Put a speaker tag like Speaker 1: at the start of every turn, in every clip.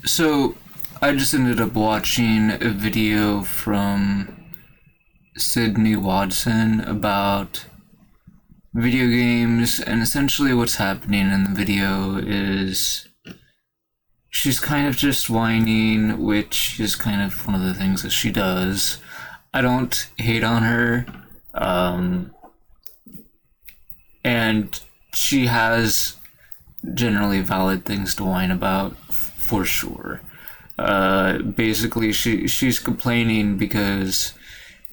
Speaker 1: So I just ended up watching a video from Sydney Watson about video games, and essentially what's happening in the video is she's kind of just whining, which is kind of one of the things that she does. I don't hate on her, um, and she has generally valid things to whine about, for sure. Basically, she's complaining because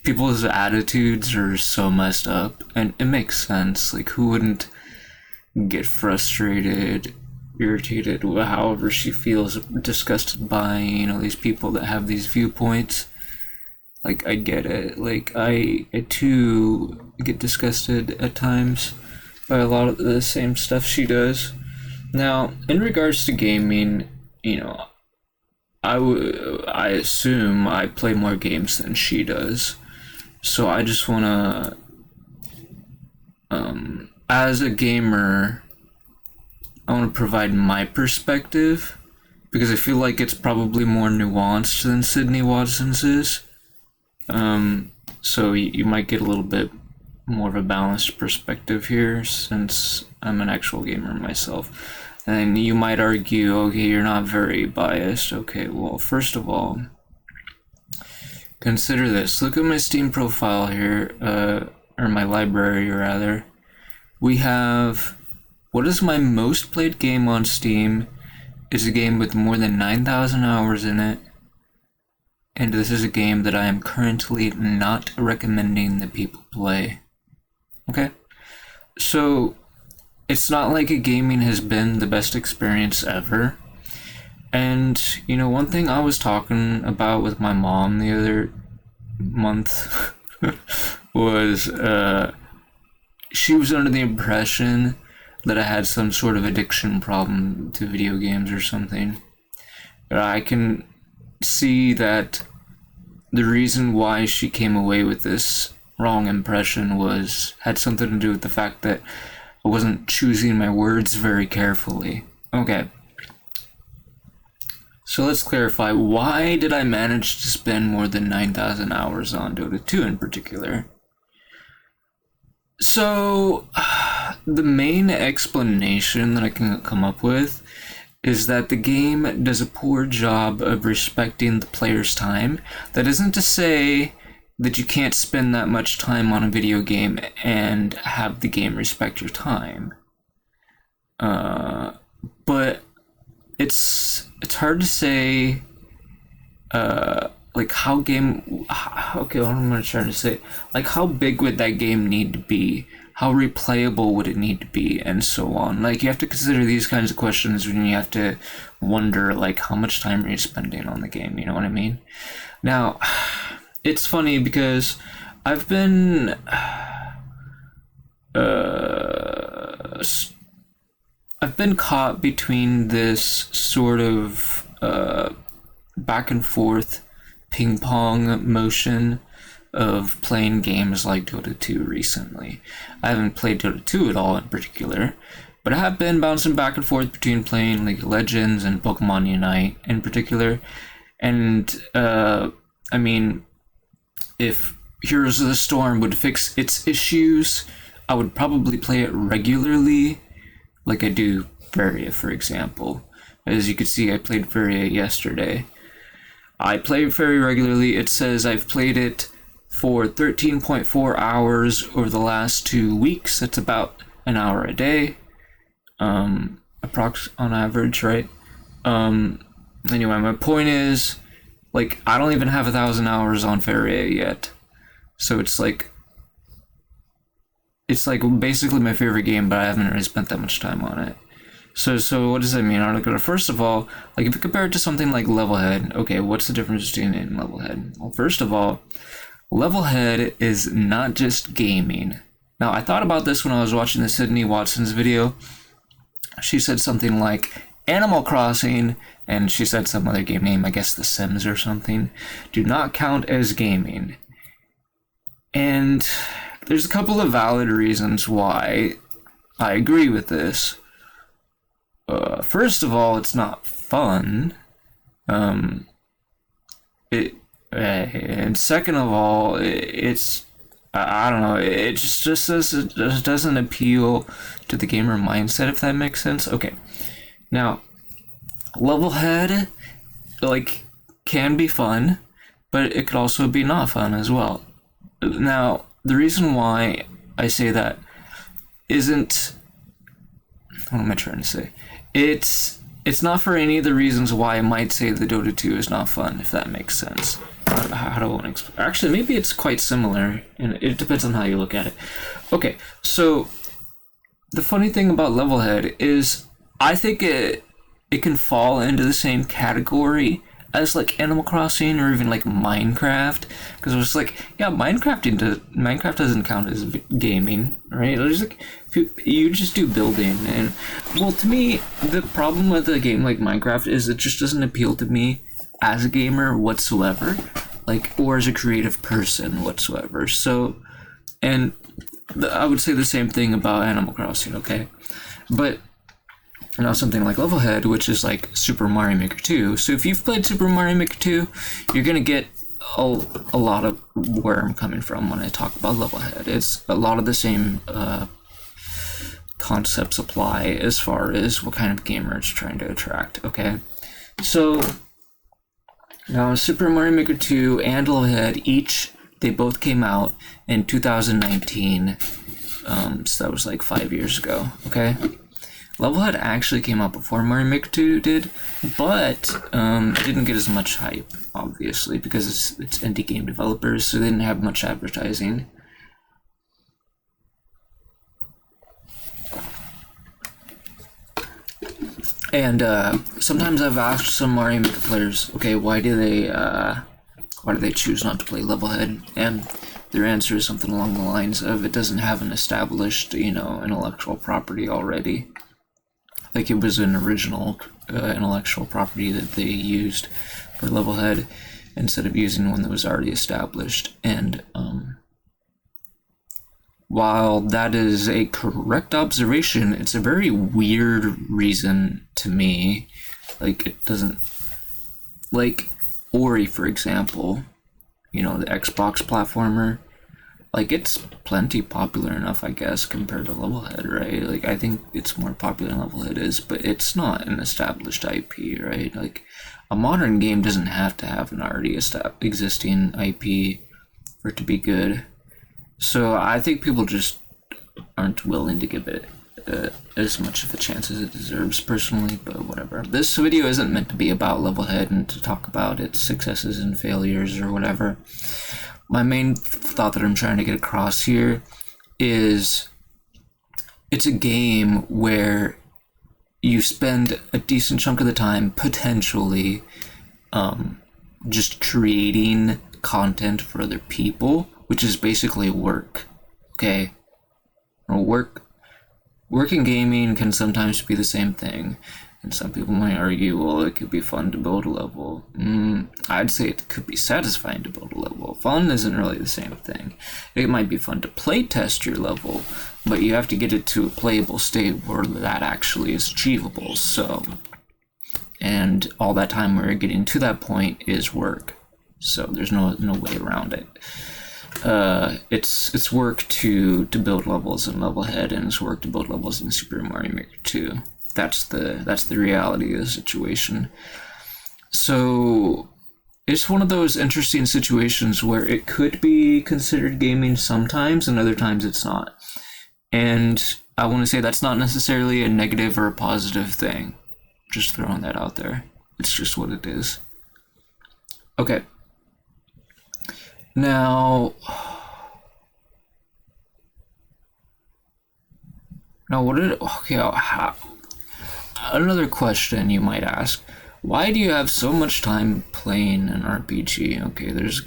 Speaker 1: people's attitudes are so messed up, and it makes sense. Like, who wouldn't get frustrated, irritated, however she feels, disgusted by these people that have these viewpoints? Like, I get it. Like, I too get disgusted at times by a lot of the same stuff she does. Now, in regards to gaming, you know, I assume I play more games than she does. So I just wanna, as a gamer, I wanna provide my perspective because I feel like it's probably more nuanced than Sydney Watson's is. So you might get a little bit more of a balanced perspective here since I'm an actual gamer myself. And you might argue, okay, you're not very biased. Okay, well, first of all, consider this. Look at my Steam profile here, or my library rather. We have, what is my most played game on Steam is a game with more than 9,000 hours in it. And this is a game that I am currently not recommending that people play. Okay? So, it's not like gaming has been the best experience ever. And, one thing I was talking about with my mom the other month was she was under the impression that I had some sort of addiction problem to video games or something. I can see that the reason why she came away with this wrong impression had something to do with the fact that I wasn't choosing my words very carefully. Okay. So let's clarify, why did I manage to spend more than 9,000 hours on Dota 2 in particular? So, the main explanation that I can come up with is that the game does a poor job of respecting the player's time. That isn't to say that you can't spend that much time on a video game and have the game respect your time. But it's hard to say, like how game. Okay, what am I trying to say? Like, how big would that game need to be? How replayable would it need to be, and so on? Like, you have to consider these kinds of questions when you have to wonder, like, how much time are you spending on the game? You know what I mean? Now, it's funny because I've been caught between this sort of back and forth ping pong motion of playing games like Dota 2 recently. I haven't played Dota 2 at all in particular, but I have been bouncing back and forth between playing League of Legends and Pokemon Unite in particular. And I mean, if Heroes of the Storm would fix its issues, I would probably play it regularly, like I do Varia, for example. As you can see, I played Varia yesterday. I play it very regularly. It says I've played it for 13.4 hours over the last 2 weeks. That's about an hour a day, approx on average, right? Anyway, my point is, like, I don't even have 1,000 hours on Varia yet, so it's like basically my favorite game, but I haven't really spent that much time on it. So what does that mean? First of all, like, if you compare it to something like LeveLHead, okay, what's the difference between it and LeveLHead? Well, first of all, LeveLHead is not just gaming. Now, I thought about this when I was watching the Sydney Watson's video. She said something like Animal Crossing, and she said some other game name, I guess The Sims or something, do not count as gaming. And there's a couple of valid reasons why I agree with this. First of all, it's not fun. And second of all, it's I don't know. It just doesn't appeal to the gamer mindset, if that makes sense. Okay, now LeveLHead like can be fun, but it could also be not fun as well. Now the reason why I say that isn't what am I trying to say? It's not for any of the reasons why I might say the Dota 2 is not fun, if that makes sense. How do I want to explain? Actually, maybe it's quite similar, and it depends on how you look at it. Okay, so the funny thing about LeveLHead is I think it can fall into the same category as like Animal Crossing or even like Minecraft, because it was like, yeah, Minecraft doesn't count as gaming, right? It's like you just do building, and well, to me, the problem with a game like Minecraft is it just doesn't appeal to me as a gamer whatsoever, like, or as a creative person whatsoever. So, and I would say the same thing about Animal Crossing, okay? But now something like LeveLHead, which is like Super Mario Maker 2. So if you've played Super Mario Maker 2, you're gonna get a lot of where I'm coming from when I talk about LeveLHead. It's a lot of the same concepts apply as far as what kind of gamer it's trying to attract, okay? So now Super Mario Maker 2 and LeveLHead, they both came out in 2019. So that was like 5 years ago, okay? LeveLHead actually came out before Mario Maker 2 did, but it didn't get as much hype, obviously, because it's indie game developers, so they didn't have much advertising. And sometimes I've asked some Mario Maker players, okay, why do they choose not to play LeveLHead? And their answer is something along the lines of it doesn't have an established, intellectual property already. Like it was an original intellectual property that they used for LeveLHead instead of using one that was already established. And while that is a correct observation, it's a very weird reason to me. Like it doesn't, like Ori, for example, the Xbox platformer. Like, it's plenty popular enough, I guess, compared to LeveLHead, right? Like, I think it's more popular than LeveLHead is, but it's not an established IP, right? Like, a modern game doesn't have to have an already existing IP for it to be good. So I think people just aren't willing to give it as much of a chance as it deserves, personally, but whatever. This video isn't meant to be about LeveLHead and to talk about its successes and failures or whatever. My main thought that I'm trying to get across here is it's a game where you spend a decent chunk of the time potentially just creating content for other people, which is basically work, okay? Work in gaming can sometimes be the same thing. And some people might argue, well, it could be fun to build a level. I'd say it could be satisfying to build a level. Fun isn't really the same thing. It might be fun to play test your level, but you have to get it to a playable state where that actually is achievable. So, and all that time where you're getting to that point is work. So there's no way around it. It's work to build levels in LeveLHead, and it's work to build levels in Super Mario Maker 2. That's the reality of the situation. So it's one of those interesting situations where it could be considered gaming sometimes, and other times it's not. And I want to say that's not necessarily a negative or a positive thing. Just throwing that out there. It's just what it is. Okay. Now, another question you might ask, why do you have so much time playing an RPG? Okay, there's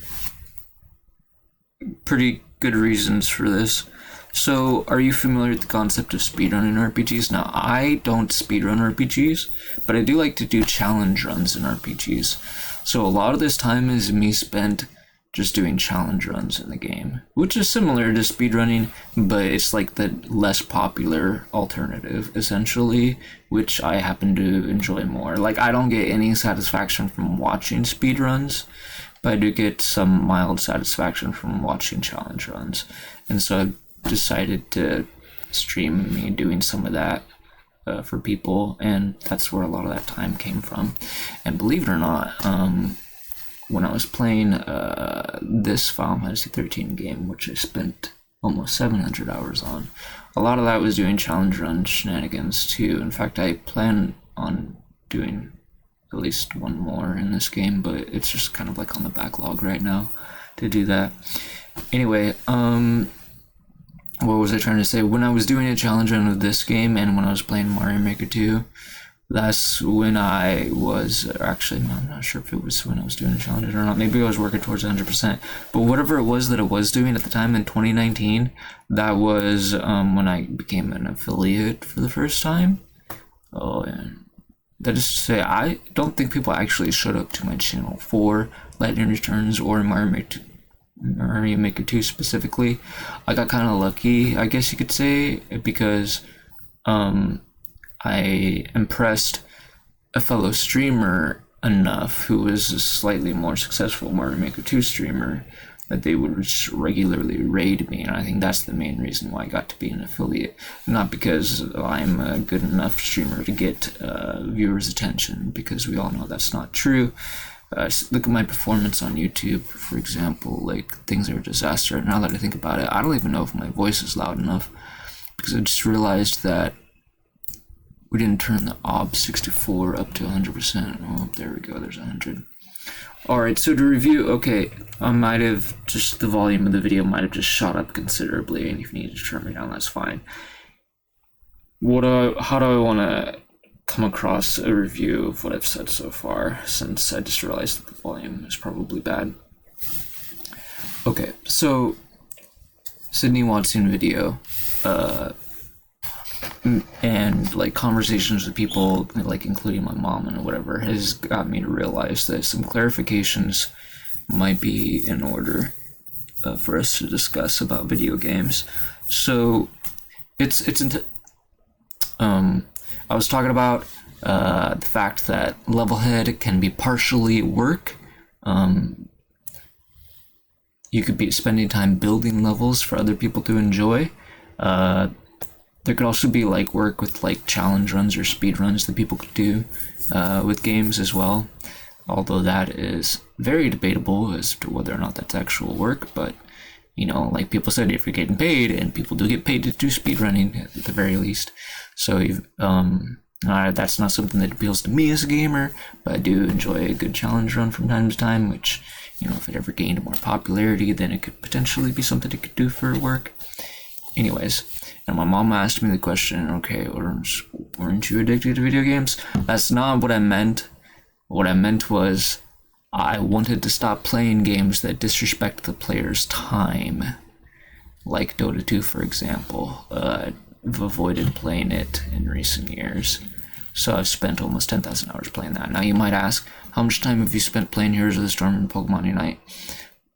Speaker 1: pretty good reasons for this. So, are you familiar with the concept of speedrunning RPGs? Now, I don't speedrun RPGs, but I do like to do challenge runs in RPGs. So a lot of this time is me spent just doing challenge runs in the game, which is similar to speedrunning, but it's like the less popular alternative, essentially, which I happen to enjoy more. Like, I don't get any satisfaction from watching speedruns, but I do get some mild satisfaction from watching challenge runs. And so I decided to stream me doing some of that for people, and that's where a lot of that time came from. And believe it or not, when I was playing this Final Fantasy 13 game, which I spent almost 700 hours on, a lot of that was doing challenge run shenanigans too. In fact, I plan on doing at least one more in this game, but it's just kind of like on the backlog right now to do that. Anyway, what was I trying to say? When I was doing a challenge run of this game and when I was playing Mario Maker 2, that's when I was, actually, I'm not sure if it was when I was doing a challenge or not. Maybe I was working towards 100%. But whatever it was that I was doing at the time in 2019, that was when I became an affiliate for the first time. Oh, and that is to say, I don't think people actually showed up to my channel for Lightning Returns or Mario Maker 2 specifically. I got kind of lucky, I guess you could say, because I impressed a fellow streamer enough who was a slightly more successful Mario Maker 2 streamer that they would just regularly raid me, and I think that's the main reason why I got to be an affiliate. Not because I'm a good enough streamer to get viewers' attention, because we all know that's not true. Look at my performance on YouTube, for example. Like, things are a disaster. Now that I think about it, I don't even know if my voice is loud enough, because I just realized that we didn't turn the OB64 up to 100%. Oh, there we go, there's 100. Alright, so to review, okay, I might have just, the volume of the video might have just shot up considerably, and if you need to turn me down, that's fine. How do I want to come across a review of what I've said so far, since I just realized that the volume is probably bad? Okay, so Sydney Watson video, and like conversations with people, like including my mom and whatever, has got me to realize that some clarifications might be in order for us to discuss about video games. So I was talking about the fact that LeveLHead can be partially work. You could be spending time building levels for other people to enjoy. There could also be like work with like challenge runs or speed runs that people could do with games as well. Although that is very debatable as to whether or not that's actual work, but you know, like people said, if you're getting paid, and people do get paid to do speedrunning at the very least. So that's not something that appeals to me as a gamer, but I do enjoy a good challenge run from time to time, which, you know, if it ever gained more popularity, then it could potentially be something it could do for work. Anyways, and my mom asked me the question, okay, weren't you addicted to video games? That's not what I meant. What I meant was, I wanted to stop playing games that disrespect the player's time. Like Dota 2, for example. I've avoided playing it in recent years. So I've spent almost 10,000 hours playing that. Now you might ask, how much time have you spent playing Heroes of the Storm and Pokemon Unite?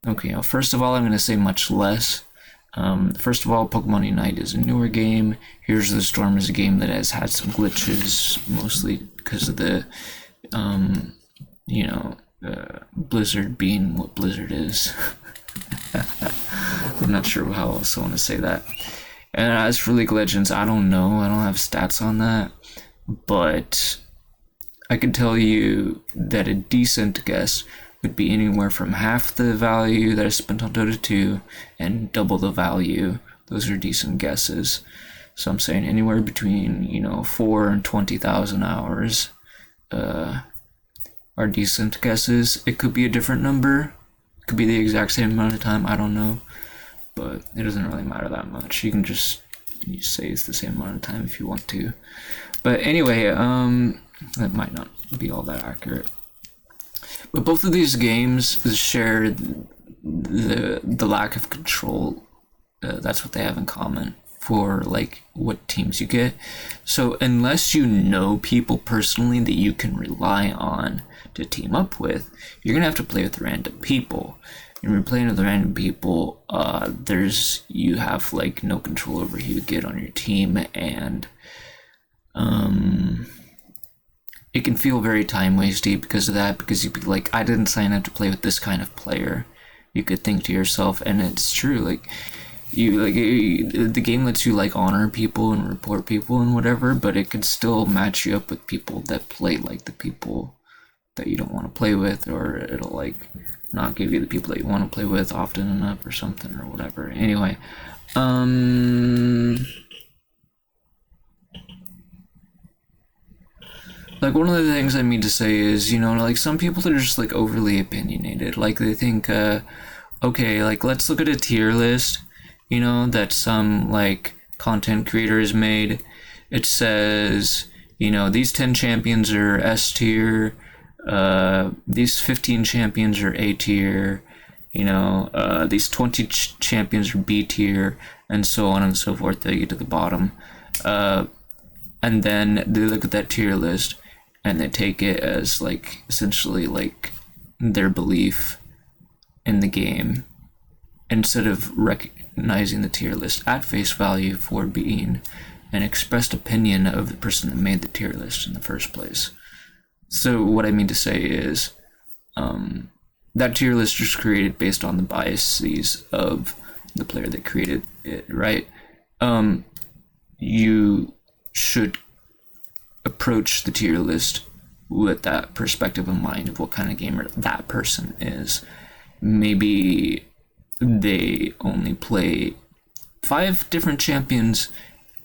Speaker 1: Okay, well, first of all, I'm going to say much less. First of all, Pokemon Unite is a newer game. Heroes of the Storm is a game that has had some glitches, mostly because of the, Blizzard being what Blizzard is. I'm not sure how else I want to say that. And as for League of Legends, I don't know. I don't have stats on that. But I can tell you that a decent guess would be anywhere from half the value that I spent on Dota 2 and double the value. Those are decent guesses. So I'm saying anywhere between, 4 and 20,000 hours are decent guesses. It could be a different number. It could be the exact same amount of time. I don't know. But it doesn't really matter that much. You can just say it's the same amount of time if you want to. But anyway, that might not be all that accurate. But both of these games share the lack of control. That's what they have in common for like what teams you get. So unless you know people personally that you can rely on to team up with, you're gonna have to play with random people. when you're playing with random people, you have like no control over who you get on your team, and it can feel very time wasty because of that, because you'd be like, I didn't sign up to play with this kind of player. You could think to yourself, and it's true, like the game lets you like honor people and report people and whatever, but it could still match you up with people that play like the people that you don't want to play with, or it'll like not give you the people that you want to play with often enough or something or whatever. Anyway, like one of the things I mean to say is, like some people are just like overly opinionated. Like they think, okay, like let's look at a tier list, that some like content creators made. It says, these 10 champions are S tier, these 15 champions are A tier, these 20 champions are B tier, and so on and so forth. They get to the bottom. And then they look at that tier list and they take it as like essentially like their belief in the game, instead of recognizing the tier list at face value for being an expressed opinion of the person that made the tier list in the first place. So what I mean to say is that tier list was created based on the biases of the player that created it, right? You should approach the tier list with that perspective in mind of what kind of gamer that person is. Maybe they only play 5 different champions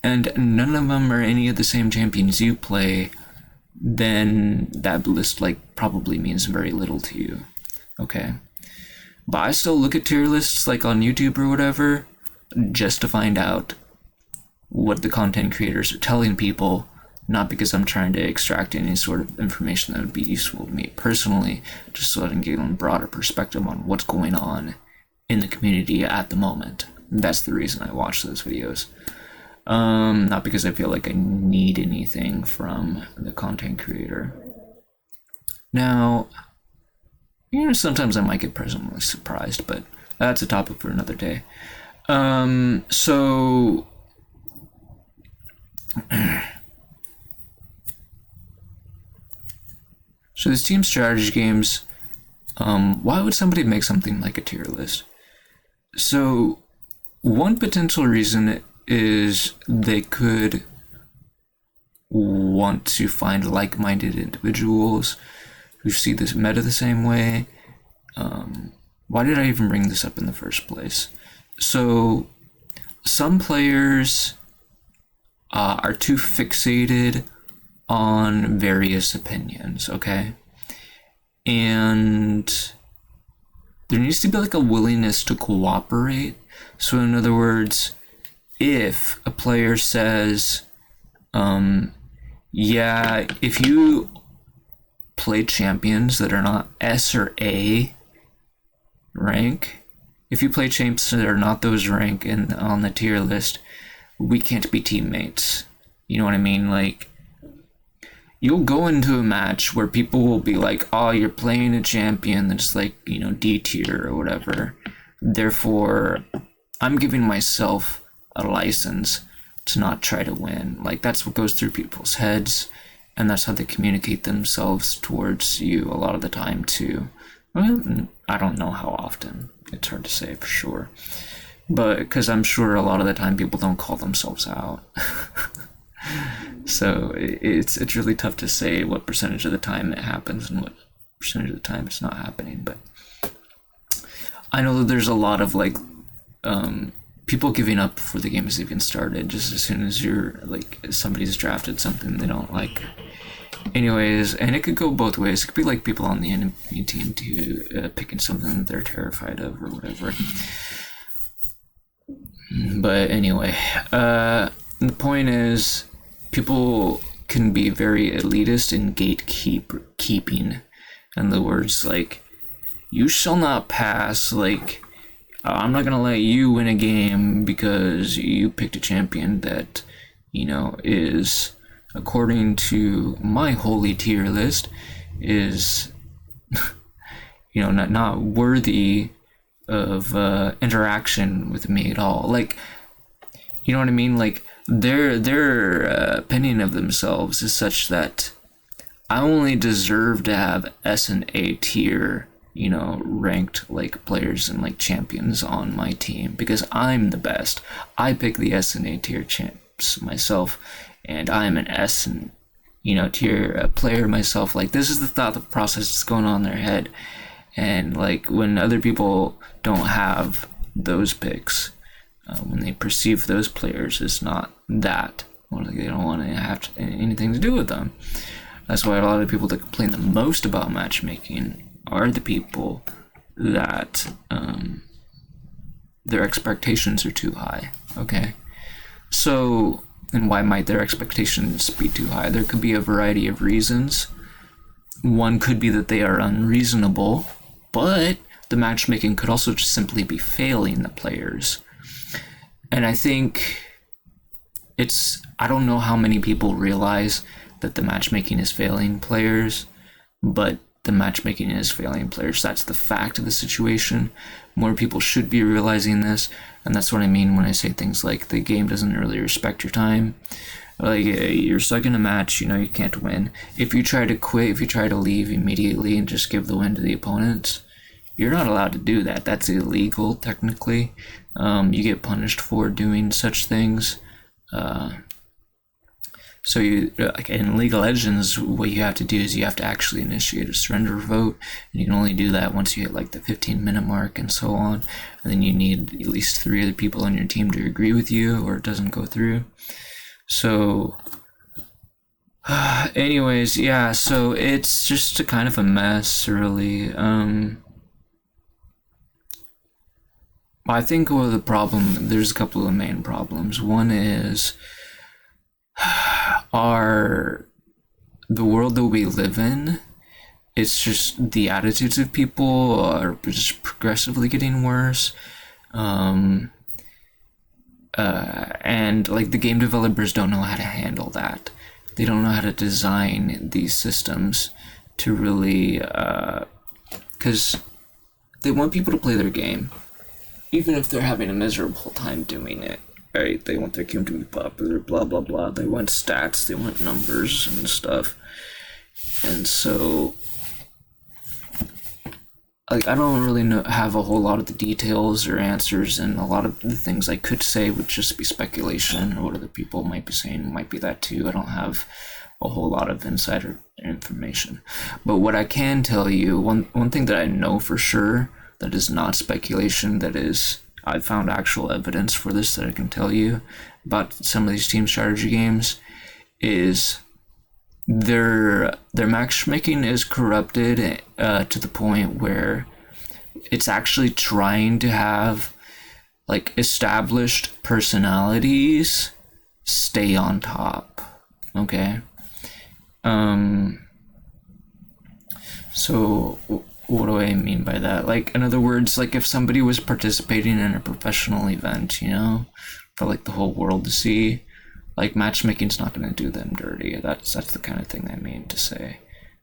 Speaker 1: and none of them are any of the same champions you play, then that list like probably means very little to you. Okay, but I still look at tier lists like on YouTube or whatever just to find out what the content creators are telling people, not because I'm trying to extract any sort of information that would be useful to me personally, just so I can get a broader perspective on what's going on in the community at the moment. That's the reason I watch those videos. Not because I feel like I need anything from the content creator. Now, sometimes I might get pleasantly surprised, but that's a topic for another day. So these team strategy games, why would somebody make something like a tier list? So one potential reason is they could want to find like-minded individuals who see this meta the same way. Why did I even bring this up in the first place? So some players are too fixated on various opinions, okay? And there needs to be like a willingness to cooperate. So in other words, if a player says, yeah, if you play champions that are not S or A rank, if you play champs that are not those rank on the tier list, we can't be teammates. You know what I mean? Like, you'll go into a match where people will be like, oh, you're playing a champion that's like, D tier or whatever. Therefore, I'm giving myself a license to not try to win. Like, that's what goes through people's heads, and that's how they communicate themselves towards you a lot of the time too. Well, I don't know how often. It's hard to say for sure. But because I'm sure a lot of the time people don't call themselves out. So it's really tough to say what percentage of the time it happens and what percentage of the time it's not happening. But I know that there's a lot of like people giving up before the game has even started, just as soon as you're like somebody's drafted something they don't like. Anyways, and it could go both ways. It could be like people on the enemy team too, picking something that they're terrified of or whatever. But anyway, the point is, people can be very elitist and gatekeeping. In other words, like, you shall not pass, like, I'm not gonna let you win a game because you picked a champion that, is, according to my holy tier list, is, not worthy of interaction with me at all. Like, you know what I mean? Like, their opinion of themselves is such that I only deserve to have S and A tier, you know, ranked like players and like champions on my team because I'm the best. I pick the S and A tier champs myself, and I'm an S and, you know, tier player myself. Like, this is the thought process that's going on in their head, and like when other people don't have those picks, when they perceive those players as not that, or like they don't want to have anything to do with them. That's why a lot of people that complain the most about matchmaking are the people that their expectations are too high, okay? So, and why might their expectations be too high? There could be a variety of reasons. One could be that they are unreasonable, but the matchmaking could also just simply be failing the players. And I think I don't know how many people realize that the matchmaking is failing players, but the matchmaking is failing players. That's the fact of the situation. More people should be realizing this, and that's what I mean when I say things like the game doesn't really respect your time. Like, you're stuck in a match, you know you can't win. If you try to quit, if you try to leave immediately and just give the win to the opponents, you're not allowed to do that. That's illegal, technically. You get punished for doing such things. So you, like in League of Legends, what you have to do is you have to actually initiate a surrender vote, and you can only do that once you hit like the 15-minute mark and so on. And then you need at least 3 other people on your team to agree with you, or it doesn't go through. So, anyways, yeah. So it's just a kind of a mess, really. I think there's a couple of main problems. One is the world that we live in, it's just the attitudes of people are just progressively getting worse. And like the game developers don't know how to handle that. They don't know how to design these systems to really, because they want people to play their game, even if they're having a miserable time doing it. Right? They want their game to be popular, blah blah blah. They want stats, they want numbers and stuff. And so, like, I don't really have a whole lot of the details or answers, and a lot of the things I could say would just be speculation, or what other people might be saying might be that too. I don't have a whole lot of insider information. But what I can tell you, one thing that I know for sure that is not speculation, that is, I found actual evidence for this that I can tell you about some of these team strategy games, is their matchmaking is corrupted to the point where it's actually trying to have like established personalities stay on top. Okay. So what do I mean by that? Like, in other words, like if somebody was participating in a professional event, you know, for like the whole world to see, like matchmaking's not going to do them dirty. That's the kind of thing I mean to say.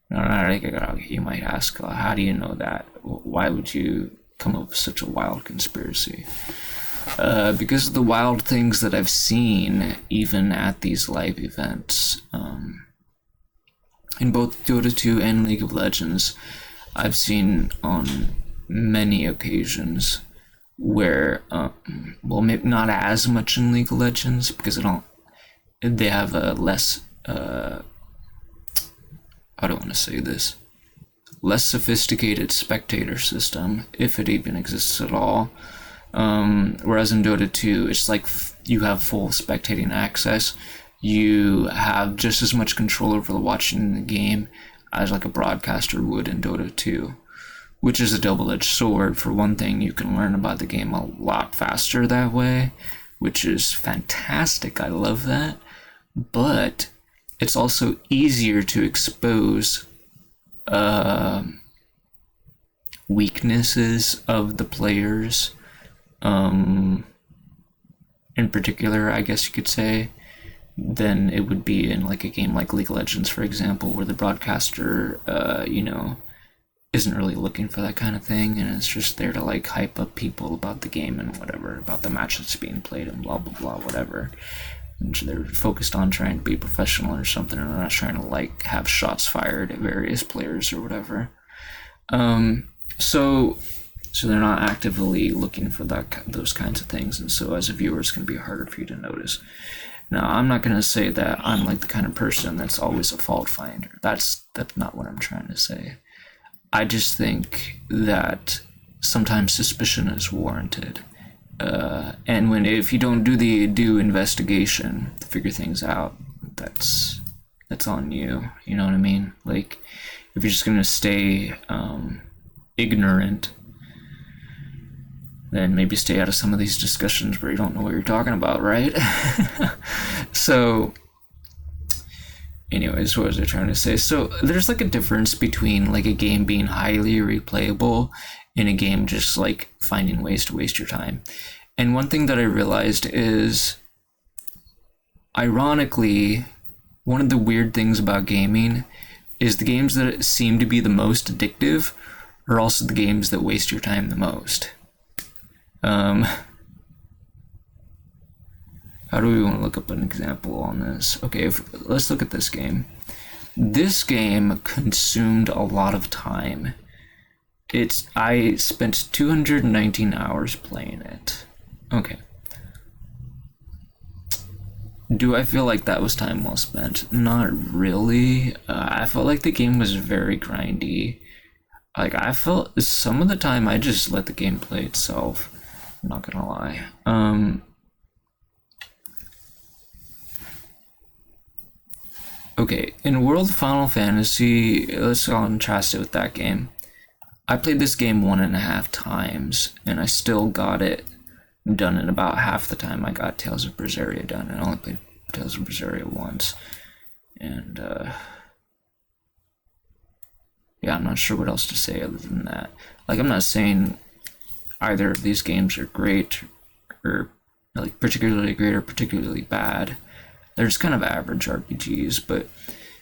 Speaker 1: You might ask, how do you know that? Why would you come up with such a wild conspiracy? Because of the wild things that I've seen, even at these live events, in both Dota 2 and League of Legends, I've seen on many occasions where, well, maybe not as much in League of Legends, because they have a less, I don't want to say this, less sophisticated spectator system, if it even exists at all. Whereas in Dota 2, it's like you have full spectating access. You have just as much control over the watching the game as like a broadcaster would in Dota 2, which is a double-edged sword. For one thing, you can learn about the game a lot faster that way, which is fantastic. I love that. But it's also easier to expose weaknesses of the players, in particular, I guess you could say, than it would be in like a game like League of Legends, for example, where the broadcaster, isn't really looking for that kind of thing, and it's just there to like hype up people about the game and whatever, about the match that's being played and blah blah blah, whatever. And they're focused on trying to be professional or something, and they're not trying to like have shots fired at various players or whatever. So they're not actively looking for those kinds of things, and so as a viewer, it's going to be harder for you to notice. Now, I'm not going to say that I'm like the kind of person that's always a fault finder. That's not what I'm trying to say. I just think that sometimes suspicion is warranted. And if you don't do the due investigation to figure things out, that's on you. You know what I mean? Like, if you're just gonna stay ignorant, then maybe stay out of some of these discussions where you don't know what you're talking about, right? So, anyways, what was I trying to say? So there's like a difference between like a game being highly replayable and a game just like finding ways to waste your time. And one thing that I realized is, ironically, one of the weird things about gaming is the games that seem to be the most addictive are also the games that waste your time the most. How do we want to look up an example on this? Okay, let's look at this game. This game consumed a lot of time. I spent 219 hours playing it. Okay. Do I feel like that was time well spent? Not really. I felt like the game was very grindy. Like, I felt some of the time I just let the game play itself. I'm not gonna lie. Okay, in World of Final Fantasy, let's contrast it with that game. I played this game 1.5 times, and I still got it done in about half the time I got Tales of Berseria done. I only played Tales of Berseria once. And, yeah, I'm not sure what else to say other than that. Like, I'm not saying either of these games are great, or, like, particularly great or particularly bad. They're just kind of average RPGs, but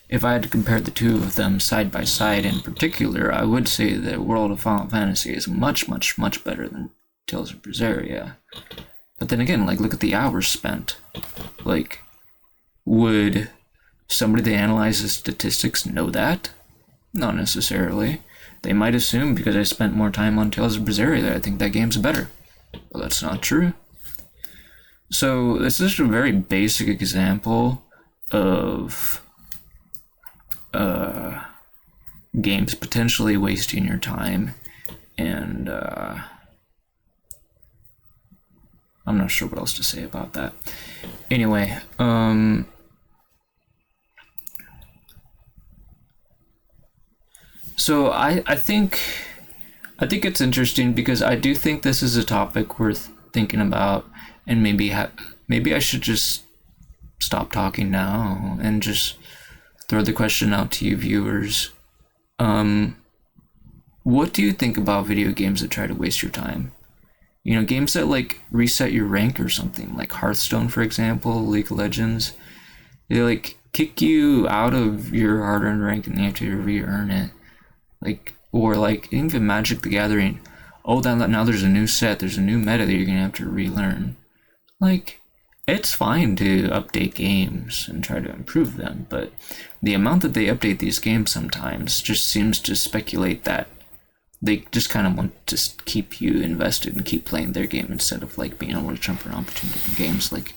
Speaker 1: if I had to compare the two of them side by side in particular, I would say that World of Final Fantasy is much, much, much better than Tales of Berseria. But then again, like, look at the hours spent. Like, would somebody that analyzes statistics know that? Not necessarily. They might assume because I spent more time on Tales of Berseria that I think that game's better. But that's not true. So this is a very basic example of games potentially wasting your time, and I'm not sure what else to say about that. Anyway, so I think it's interesting because I do think this is a topic worth thinking about, and maybe I should just stop talking now and just throw the question out to you viewers. What do you think about video games that try to waste your time? You know, games that like reset your rank or something, like Hearthstone, for example, League of Legends. They like kick you out of your hard-earned rank and you have to re-earn it. Like, or like even Magic the Gathering. Oh, now there's a new set, there's a new meta that you're gonna have to relearn. Like, it's fine to update games and try to improve them, but the amount that they update these games sometimes just seems to speculate that they just kind of want to keep you invested and keep playing their game instead of like being able to jump around between different games like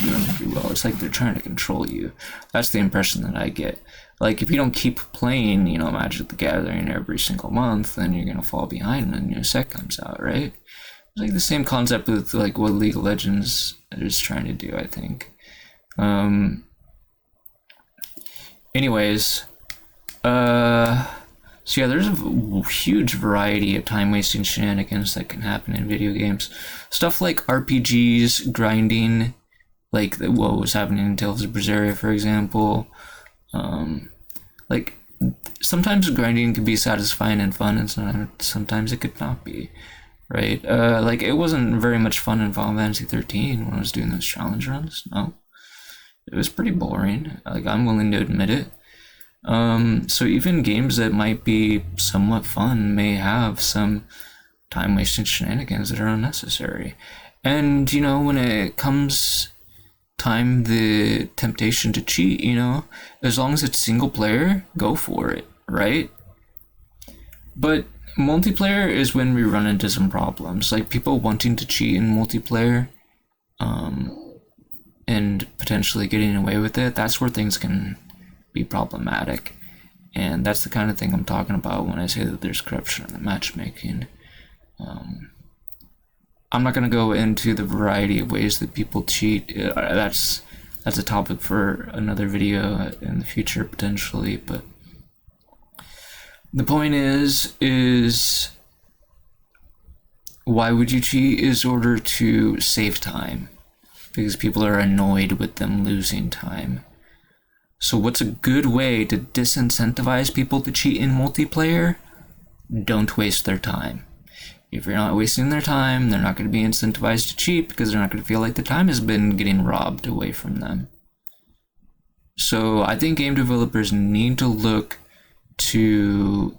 Speaker 1: you know pretty well. It's like they're trying to control you. That's the impression that I get. Like, if you don't keep playing, you know, Magic the Gathering every single month, then you're gonna fall behind when a new set comes out, right? It's like the same concept with like what League of Legends is trying to do, I think. Anyways, so yeah, there's a huge variety of time-wasting shenanigans that can happen in video games. Stuff like RPGs, grinding, like what was happening in Tales of Berseria, for example. Like, sometimes grinding can be satisfying and fun, and sometimes it could not be, right? Like, it wasn't very much fun in Final Fantasy 13 when I was doing those challenge runs, no. It was pretty boring, like, I'm willing to admit it. So even games that might be somewhat fun may have some time wasting shenanigans that are unnecessary. And when it comes time the temptation to cheat, as long as it's single player, go for it, right? But multiplayer is when we run into some problems, like people wanting to cheat in multiplayer, and potentially getting away with it. That's where things can be problematic, and that's the kind of thing I'm talking about when I say that there's corruption in the matchmaking. I'm not going to go into the variety of ways that people cheat. That's a topic for another video in the future potentially, but the point is why would you cheat? Is in order to save time, because people are annoyed with them losing time. So what's a good way to disincentivize people to cheat in multiplayer? Don't waste their time. If you're not wasting their time, they're not going to be incentivized to cheat because they're not going to feel like the time has been getting robbed away from them. So I think game developers need to look to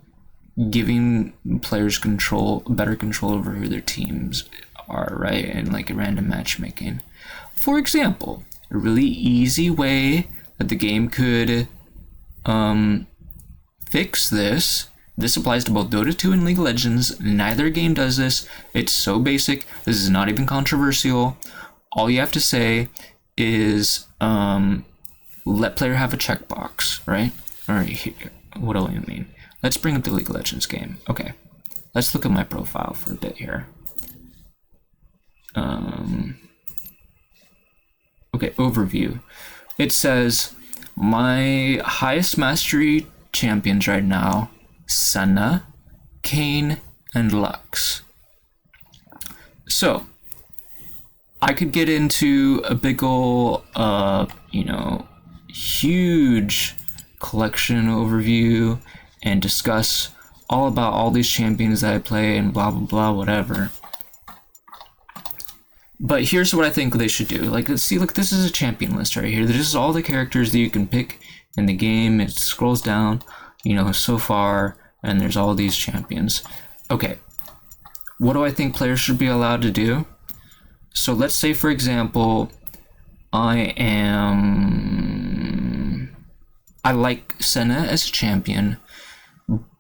Speaker 1: giving players better control over who their teams are, right? And like random matchmaking. For example, a really easy way that the game could fix this. This applies to both Dota 2 and League of Legends. Neither game does this. It's so basic. This is not even controversial. All you have to say is let player have a checkbox, right? All right, here. What do I mean? Let's bring up the League of Legends game. Okay, let's look at my profile for a bit here. Okay, overview. It says my highest mastery champions right now: Senna, Kayn, and Lux. So I could get into a big ol' huge collection overview and discuss all about all these champions that I play and blah blah blah whatever. But here's what I think they should do. Like, let's see, look, this is a champion list right here. This is all the characters that you can pick in the game. It scrolls down, so far, and there's all these champions. Okay, what do I think players should be allowed to do? So let's say, for example, I like Senna as a champion,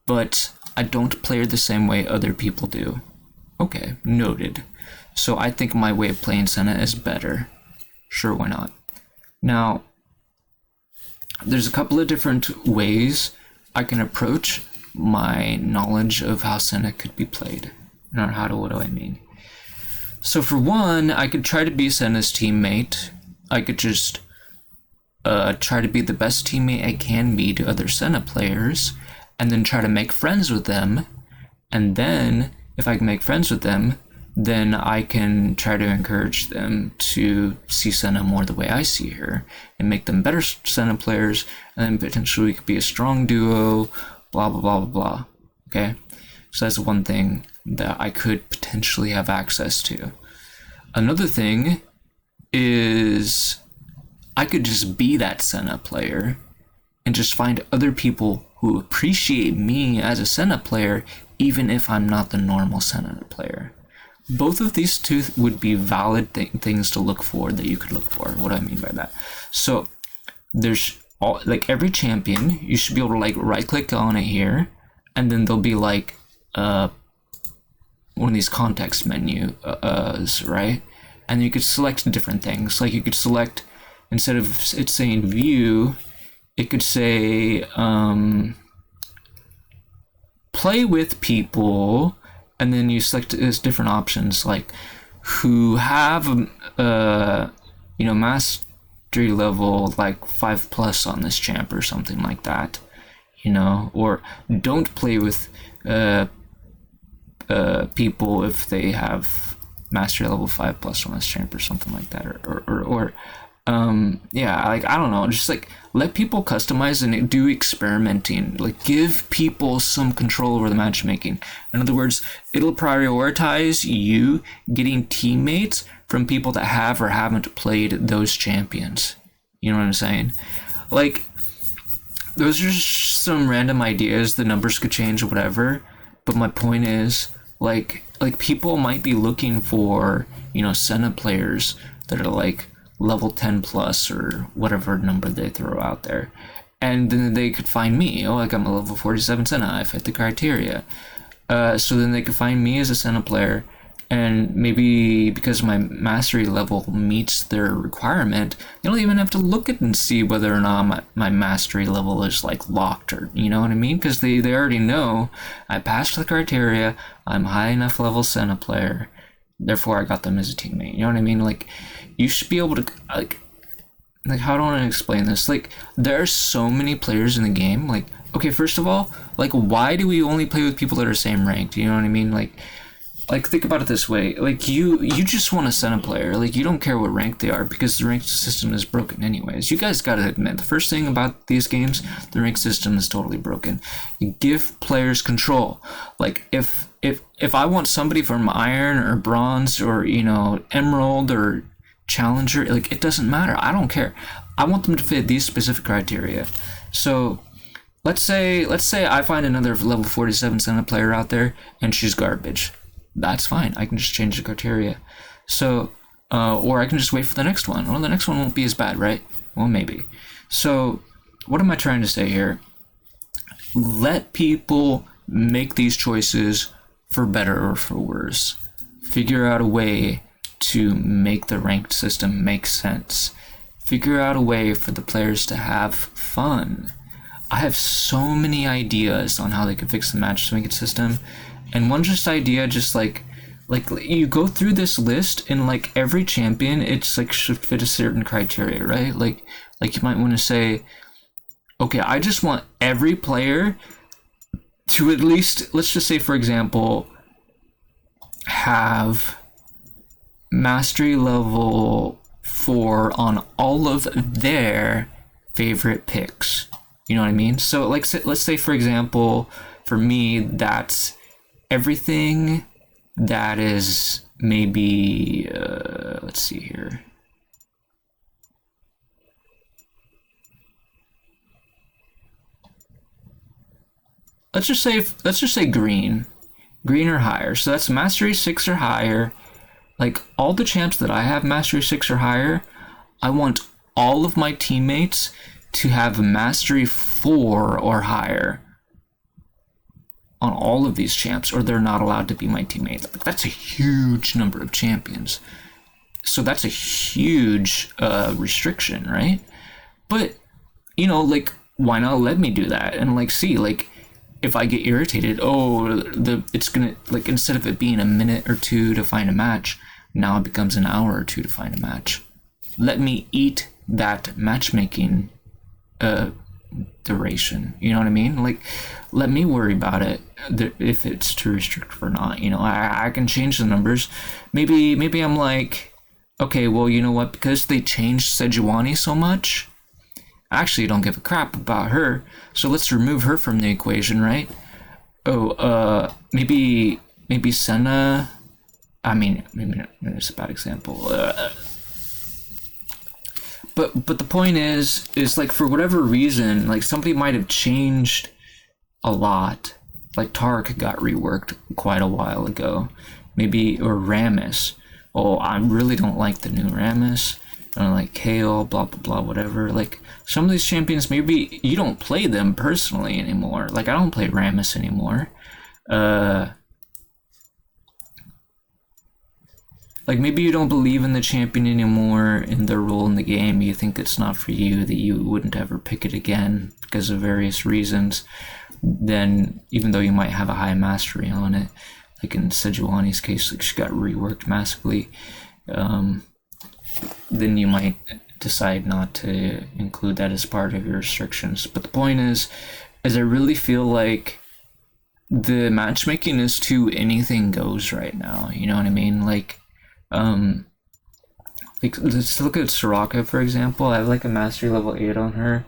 Speaker 1: but I don't play her the same way other people do. Okay, noted. So I think my way of playing Senna is better. Sure, why not? Now, there's a couple of different ways I can approach my knowledge of how Senna could be played. Not what do I mean? So for one, I could try to be Senna's teammate. I could just try to be the best teammate I can be to other Senna players, and then try to make friends with them. And then, if I can make friends with them, then I can try to encourage them to see Senna more the way I see her, and make them better Senna players, and then potentially we could be a strong duo, blah, blah, blah, blah, blah. Okay? So that's one thing that I could potentially have access to. Another thing is I could just be that Senna player and just find other people who appreciate me as a Senna player, even if I'm not the normal Senna player. Both of these two would be valid things to look for that you could look for. What do I mean by that? So there's every champion, you should be able to right click on it here, and then there'll be one of these context menus, right? And you could select different things. Like you could select, instead of it saying view, it could say play with people, and then you select different options like who have mastery level like 5+ on this champ or something like that, or don't play with people if they have mastery level 5+ on this champ or something like that, or I don't know, just let people customize and do experimenting, give people some control over the matchmaking. In other words, it'll prioritize you getting teammates from people that have or haven't played those champions. You know what I'm saying? those are just some random ideas. The numbers could change or whatever. But my point is, like people might be looking for, Senna players that are like level 10 plus or whatever number they throw out there. And then they could find me. Oh, like I'm a level 47 Senna. I fit the criteria. So then they could find me as a Senna player, and maybe because my mastery level meets their requirement, they don't even have to look at and see whether or not my mastery level is like locked, or you know what I mean, because they already know I passed the criteria, I'm high enough level Senna player, therefore I got them as a teammate. You know what I mean? Like, you should be able to like how do I want to explain this? Like, there are so many players in the game. Like, okay, first of all, like, why do we only play with people that are same ranked? You know what I mean? Like think about it this way. Like, you just want to send a player. Like, you don't care what rank they are, because the rank system is broken anyways. You guys gotta admit, the first thing about these games, the rank system is totally broken. You give players control. Like, if I want somebody from iron or bronze or, emerald or challenger, like, it doesn't matter. I don't care. I want them to fit these specific criteria. So let's say I find another level 47 Senna player out there and she's garbage. That's fine. I can just change the criteria. So, or I can just wait for the next one. Well, the next one won't be as bad, right? Well, maybe. So, what am I trying to say here? Let people make these choices for better or for worse. Figure out a way to make the ranked system make sense. Figure out a way for the players to have fun. I have so many ideas on how they could fix the matchmaking system, and one just idea, just like you go through this list, and like every champion, it's like should fit a certain criteria, right? Like you might want to say, okay, I just want every player to at least, let's just say for example, have mastery level 4 on all of their favorite picks. You know what I mean? So like, let's say for example, for me, that's everything that is maybe, let's see here. Let's just say green or higher. So that's mastery 6 or higher. Like, all the champs that I have mastery 6 or higher, I want all of my teammates to have mastery 4 or higher on all of these champs, or they're not allowed to be my teammates. Like, that's a huge number of champions. So that's a huge restriction, right? But, like, why not let me do that? And like, see, like, if I get irritated, it's gonna, like, instead of it being a minute or two to find a match, now it becomes an hour or two to find a match. Let me eat that matchmaking duration. You know what I mean? Like, let me worry about it, if it's too restrictive or not. I can change the numbers. Maybe I'm like, okay, well, you know what? Because they changed Sejuani so much, I actually don't give a crap about her. So let's remove her from the equation, right? Maybe Senna. I mean, maybe it's a bad example. But the point is like, for whatever reason, like, somebody might have changed a lot. Like, Tark got reworked quite a while ago. Maybe, or Rammus. Oh, I really don't like the new Rammus. I don't like Kale, blah, blah, blah, whatever. Like, some of these champions, maybe you don't play them personally anymore. Like, I don't play Rammus anymore. Like, maybe you don't believe in the champion anymore, in their role in the game. You think it's not for you, that you wouldn't ever pick it again because of various reasons. Then, even though you might have a high mastery on it, like in Sejuani's case, like, she got reworked massively, then you might decide not to include that as part of your restrictions. But the point is I really feel like the matchmaking is too anything goes right now. You know what I mean? Like, let's look at Soraka, for example. I have like a mastery level 8 on her.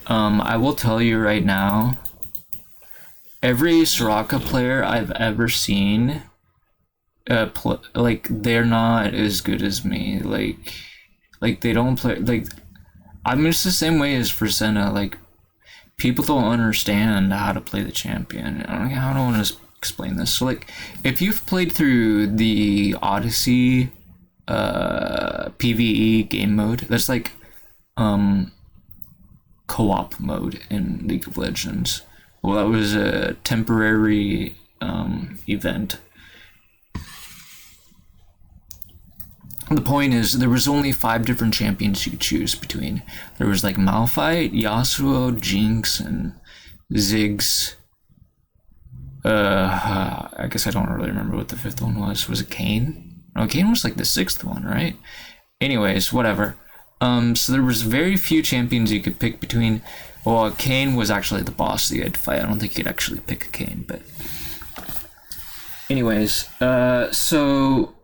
Speaker 1: I will tell you right now, every Soraka player I've ever seen, like, they're not as good as me. Like they don't play, like, I'm just the same way as for Senna. Like, people don't understand how to play the champion. I don't want to explain this. So like, if you've played through the Odyssey PvE game mode, that's like co-op mode in League of Legends. Well, that was a temporary event. The point is, there was only 5 different champions you could choose between. There was like Malphite, Yasuo, Jinx, and Ziggs. I guess I don't really remember what the 5th one was. Was it Kayn? No, Kayn was like the 6th one, right? Anyways, whatever. So there was very few champions you could pick between. Well, Kayn was actually the boss that you had to fight. I don't think you could actually pick a Kayn, but anyways, so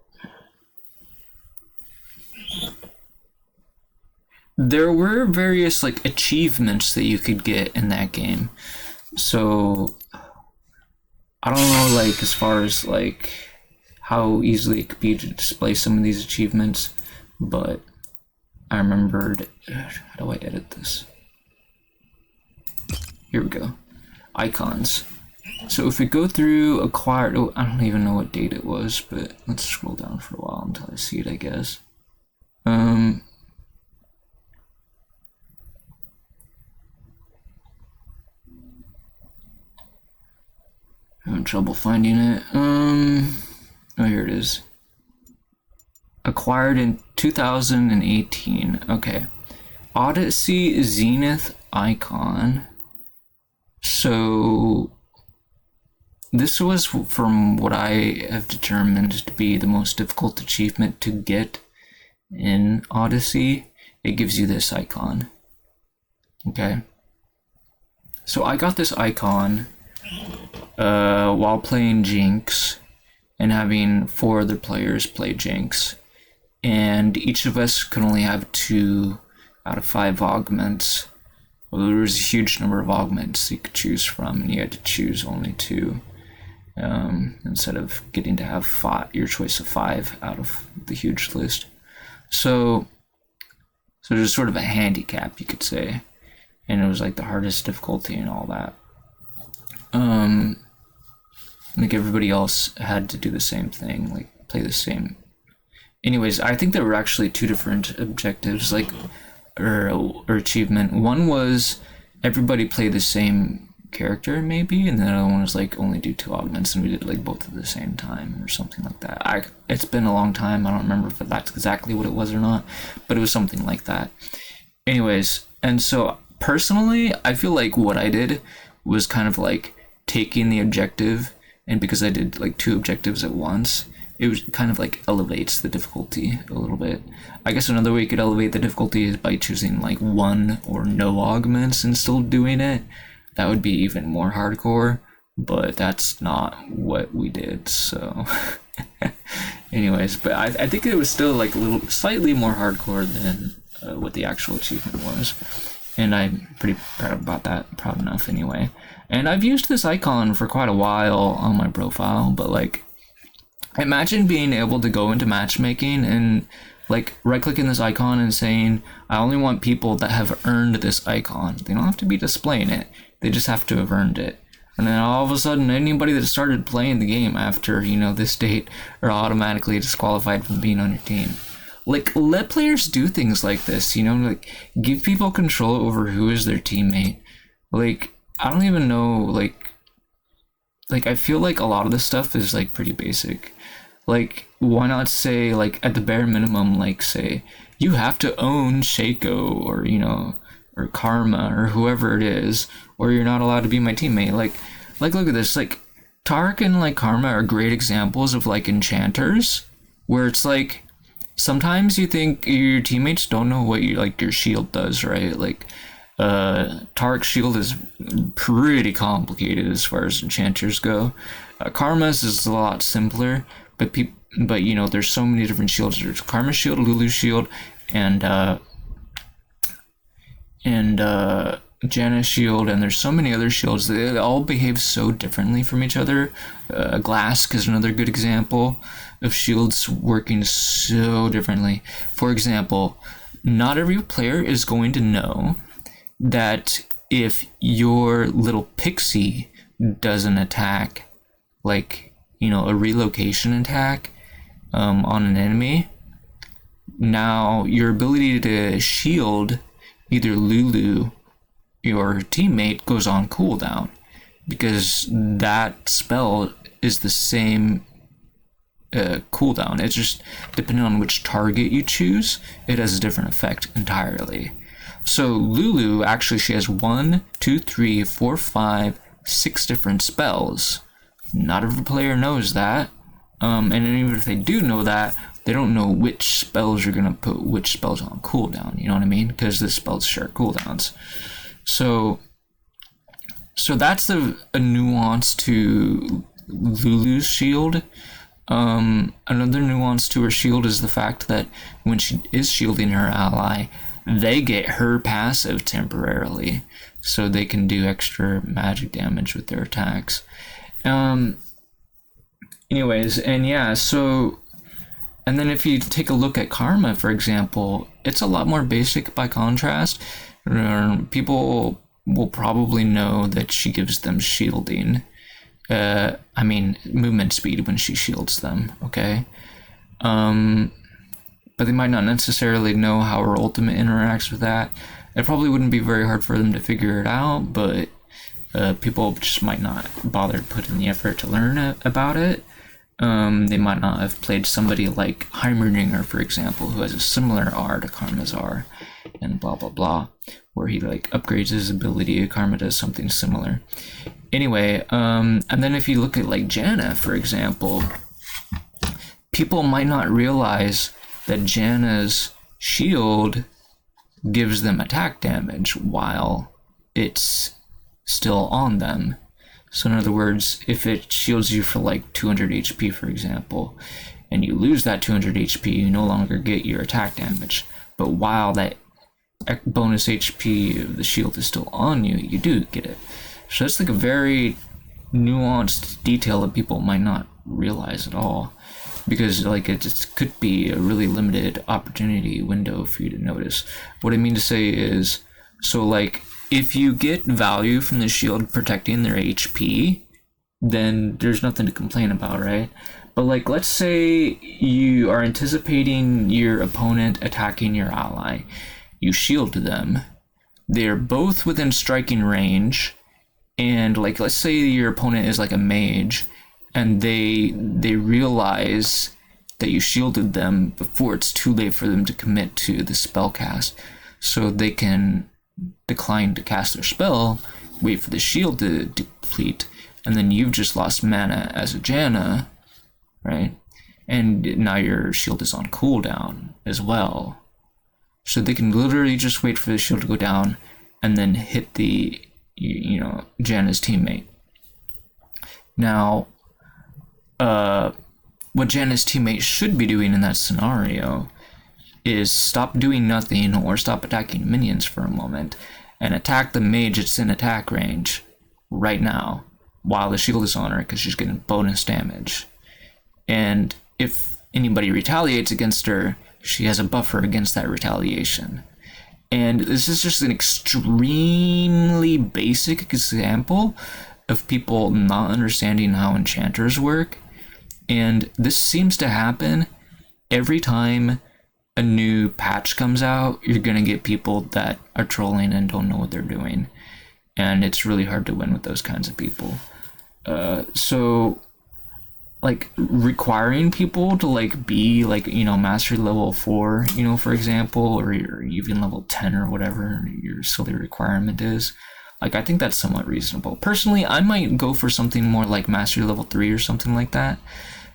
Speaker 1: there were various like achievements that you could get in that game. So I don't know, like, as far as like how easily it could be to display some of these achievements, but I remembered. How do I edit this? Here we go. Icons. So if we go through acquired, oh, I don't even know what date it was, but let's scroll down for a while until I see it, I guess. Having trouble finding it. Oh, here it is. Acquired in 2018. Okay. Odyssey Zenith icon. So this was, from what I have determined to be the most difficult achievement to get in Odyssey. It gives you this icon. Okay. So I got this icon while playing Jinx and having 4 other players play Jinx, and each of us could only have 2 out of 5 augments. Well, there was a huge number of augments you could choose from, and you had to choose only 2 instead of getting to have your choice of 5 out of the huge list. So there's sort of a handicap, you could say, and it was like the hardest difficulty and all that. Like everybody else had to do the same thing, like play the same. Anyways, I think there were actually 2 different objectives, like or achievement. One was everybody play the same character, maybe, and the other one was like only do 2 augments, and we did like both at the same time or something like that. It's been a long time. I don't remember if that's exactly what it was or not, but it was something like that. Anyways, and so personally, I feel like what I did was kind of like taking the objective, and because I did like 2 objectives at once, it was kind of like elevates the difficulty a little bit. I guess another way you could elevate the difficulty is by choosing like 1 or no augments and still doing it. That would be even more hardcore, but that's not what we did, so anyways, but I think it was still like a little slightly more hardcore than what the actual achievement was, and I'm pretty proud enough anyway. And I've used this icon for quite a while on my profile, but like, imagine being able to go into matchmaking and like right-clicking this icon and saying, I only want people that have earned this icon. They don't have to be displaying it. They just have to have earned it. And then all of a sudden, anybody that started playing the game after, this date are automatically disqualified from being on your team. Like, let players do things like this, like give people control over who is their teammate. Like, I don't even know, like I feel like a lot of this stuff is like pretty basic. Like, why not say, like, at the bare minimum, like, say, you have to own Shaco or, or Karma or whoever it is, or you're not allowed to be my teammate. Like look at this. Like, Tark and, like, Karma are great examples of, like, enchanters, where it's, like, sometimes you think your teammates don't know what your shield does, right? Like, Tark's shield is pretty complicated as far as enchanters go. Karma's is a lot simpler, but there's so many different shields. There's Karma shield, Lulu shield, and Janna shield, and there's so many other shields. They all behave so differently from each other. Glask is another good example of shields working so differently. For example, not every player is going to know that if your little pixie does an attack, like, you know, a relocation attack on an enemy, now your ability to shield either Lulu or her teammate goes on cooldown, because that spell is the same cooldown. It's just depending on which target you choose, it has a different effect entirely. So Lulu, actually, she has 1, 2, 3, 4, 5, 6 different spells. Not every player knows that, and even if they do know that, they don't know which spells you're gonna put which spells on cooldown. You know what I mean? Because the spells share cooldowns. So that's a nuance to Lulu's shield. Another nuance to her shield is the fact that when she is shielding her ally, they get her passive temporarily, so they can do extra magic damage with their attacks. Anyways, and yeah, so, and then if you take a look at Karma, for example, it's a lot more basic by contrast. People will probably know that she gives them shielding. I mean, movement speed when she shields them, okay? But they might not necessarily know how her ultimate interacts with that. It probably wouldn't be very hard for them to figure it out, but people just might not bother putting the effort to learn about it. They might not have played somebody like Heimerdinger, for example, who has a similar R to Karma's R, and blah blah blah, where he like upgrades his ability. Karma does something similar. Anyway, and then if you look at like Janna, for example, people might not realize that Janna's shield gives them attack damage while it's still on them. So in other words, if it shields you for like 200 HP, for example, and you lose that 200 HP, you no longer get your attack damage. But while that bonus HP of the shield is still on you, you do get it. So that's like a very nuanced detail that people might not realize at all, because like it just could be a really limited opportunity window for you to notice. What I mean to say is, so like if you get value from the shield protecting their HP, then there's nothing to complain about, right? But like, let's say you are anticipating your opponent attacking your ally. You shield them. They're both within striking range, and like, let's say your opponent is like a mage, and they realize that you shielded them before it's too late for them to commit to the spell cast, so they can decline to cast their spell, wait for the shield to deplete, and then you've just lost mana as a Janna, right? And now your shield is on cooldown as well. So they can literally just wait for the shield to go down and then hit the, you know, Janna's teammate. Now, what Janna's teammate should be doing in that scenario is stop doing nothing or stop attacking minions for a moment and attack the mage that's in attack range right now while the shield is on her, because she's getting bonus damage. And if anybody retaliates against her, she has a buffer against that retaliation. And this is just an extremely basic example of people not understanding how enchanters work. And this seems to happen every time a new patch comes out. You're gonna get people that are trolling and don't know what they're doing, and it's really hard to win with those kinds of people. So like requiring people to like be like, you know, mastery level 4, you know, for example, or even level 10 or whatever your silly requirement is, like I think that's somewhat reasonable. Personally, I might go for something more like mastery level 3 or something like that.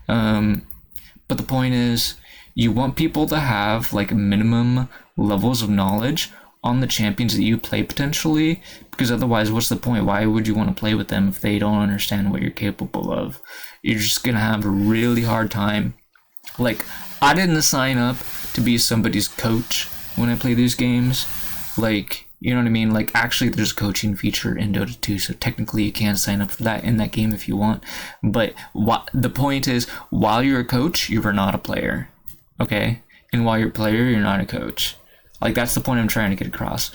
Speaker 1: But the point is, you want people to have like minimum levels of knowledge on the champions that you play potentially, because otherwise what's the point? Why would you want to play with them if they don't understand what you're capable of? You're just gonna have a really hard time. Like, I didn't sign up to be somebody's coach when I play these games. Like, you know what I mean? Like, actually there's a coaching feature in Dota 2, so technically you can sign up for that in that game if you want. But the point is, while you're a coach, you are not a player. Okay? And while you're a player, you're not a coach. Like, that's the point I'm trying to get across.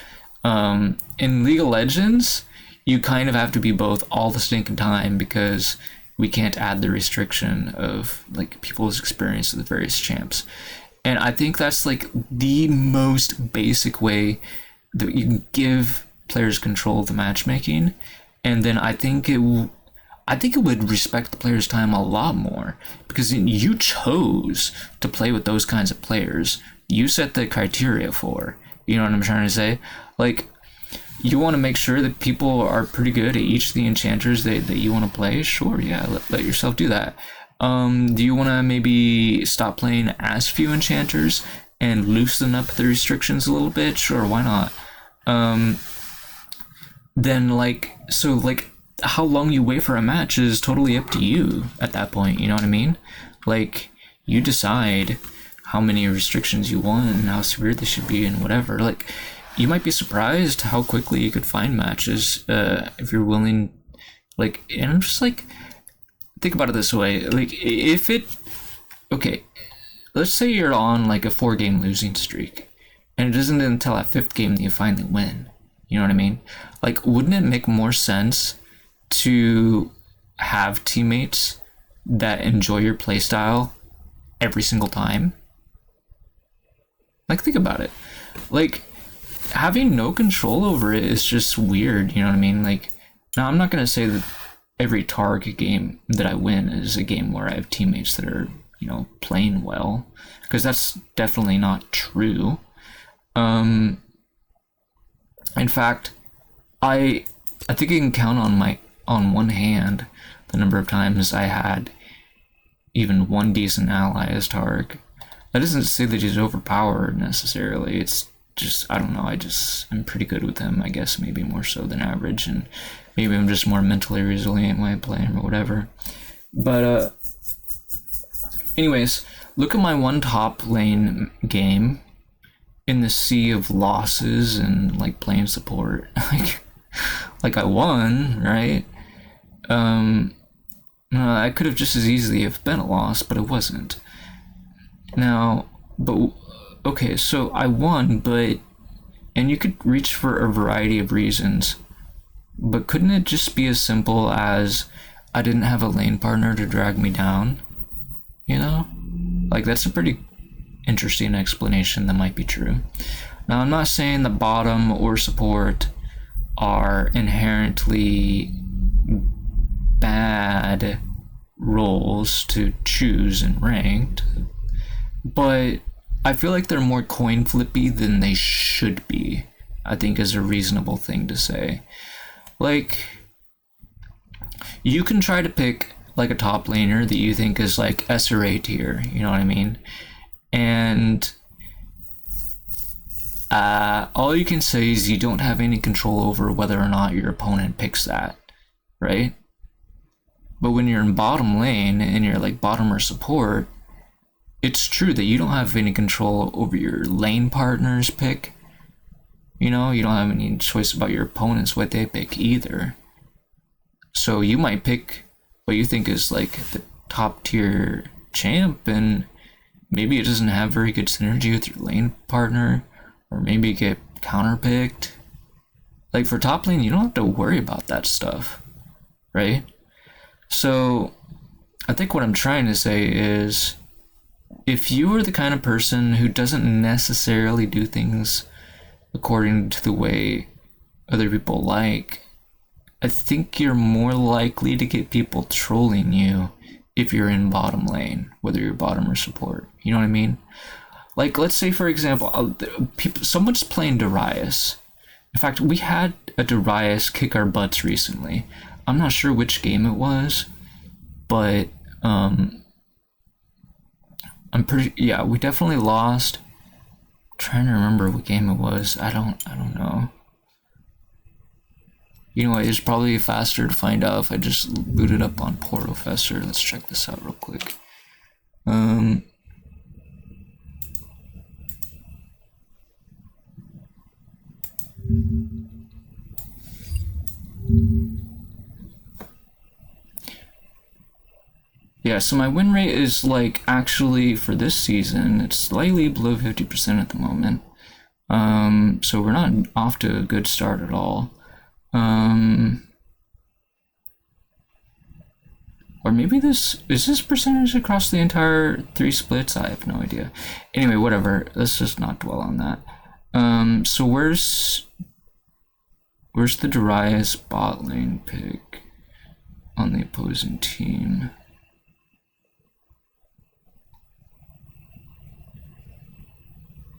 Speaker 1: In League of Legends, you kind of have to be both all the stinking time because we can't add the restriction of like people's experience with the various champs. And I think that's like the most basic way that you can give players control of the matchmaking. And then I think it would respect the player's time a lot more because you chose to play with those kinds of players. You set the criteria for. You know what I'm trying to say? Like, you want to make sure that people are pretty good at each of the enchanters that you want to play. Sure, yeah, let yourself do that. Do you want to maybe stop playing as few enchanters and loosen up the restrictions a little bit? Sure, why not? Then like how long you wait for a match is totally up to you at that point. You know what I mean? Like, you decide how many restrictions you want and how severe they should be and whatever. Like, you might be surprised how quickly you could find matches if you're willing. Like, and I'm just like, think about it this way. Like, if it, okay, let's say you're on like a 4-game losing streak, and it isn't until that 5th game that you finally win. You know what I mean? Like, wouldn't it make more sense to have teammates that enjoy your playstyle every single time? Like, think about it. Like, having no control over it is just weird, you know what I mean? Like, now I'm not going to say that every target game that I win is a game where I have teammates that are, you know, playing well, because that's definitely not true. In fact, I think you can count on one hand the number of times I had even one decent ally as Targ. That doesn't say that he's overpowered necessarily. It's just, I don't know, I'm pretty good with him, I guess, maybe more so than average, and maybe I'm just more mentally resilient when I play him or whatever. But anyways, look at my one top lane game in the sea of losses and like playing support. like I won, right? I could have just as easily have been a loss, but it wasn't. Now, but okay, so I won, but, and you could reach for a variety of reasons, but couldn't it just be as simple as I didn't have a lane partner to drag me down? You know? Like, that's a pretty interesting explanation that might be true. Now, I'm not saying the bottom or support are inherently bad roles to choose in ranked, but I feel like they're more coin flippy than they should be, I think is a reasonable thing to say. Like, you can try to pick like a top laner that you think is like S or A tier, you know what I mean? And all you can say is you don't have any control over whether or not your opponent picks that, right? But when you're in bottom lane and you're like bottom or support, it's true that you don't have any control over your lane partner's pick. You know, you don't have any choice about your opponents, what they pick either. So you might pick what you think is like the top tier champ, and maybe it doesn't have very good synergy with your lane partner, or maybe you get counterpicked. Like, for top lane, you don't have to worry about that stuff, right? So I think what I'm trying to say is, if you are the kind of person who doesn't necessarily do things according to the way other people like, I think you're more likely to get people trolling you if you're in bottom lane, whether you're bottom or support. You know what I mean? Like, let's say, for example, someone's playing Darius. In fact, we had a Darius kick our butts recently. I'm not sure which game it was, but I'm pretty, yeah, we definitely lost. I'm trying to remember what game it was. I don't know. You know what, it's probably faster to find out if I just boot it up on Portalfester. Let's check this out real quick. Yeah, so my win rate is like, actually for this season, it's slightly below 50% at the moment. So we're not off to a good start at all. Or maybe is this percentage across the entire 3 splits? I have no idea. Anyway, whatever. Let's just not dwell on that. So where's the Darius bot lane pick on the opposing team?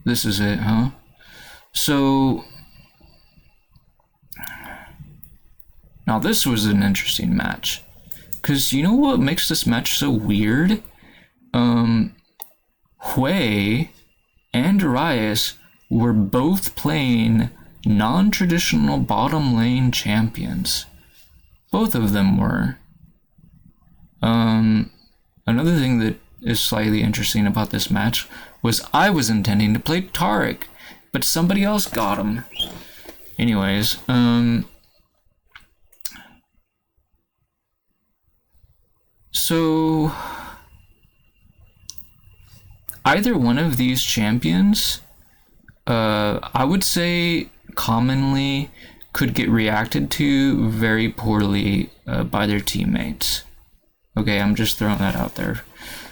Speaker 1: This is it, huh? So now this was an interesting match. Because you know what makes this match so weird? Hui and Darius were both playing non-traditional bottom lane champions. Both of them were. Another thing that is slightly interesting about this match was I was intending to play Taric, but somebody else got him. Anyways, so either one of these champions, I would say commonly could get reacted to very poorly by their teammates. Okay, I'm just throwing that out there.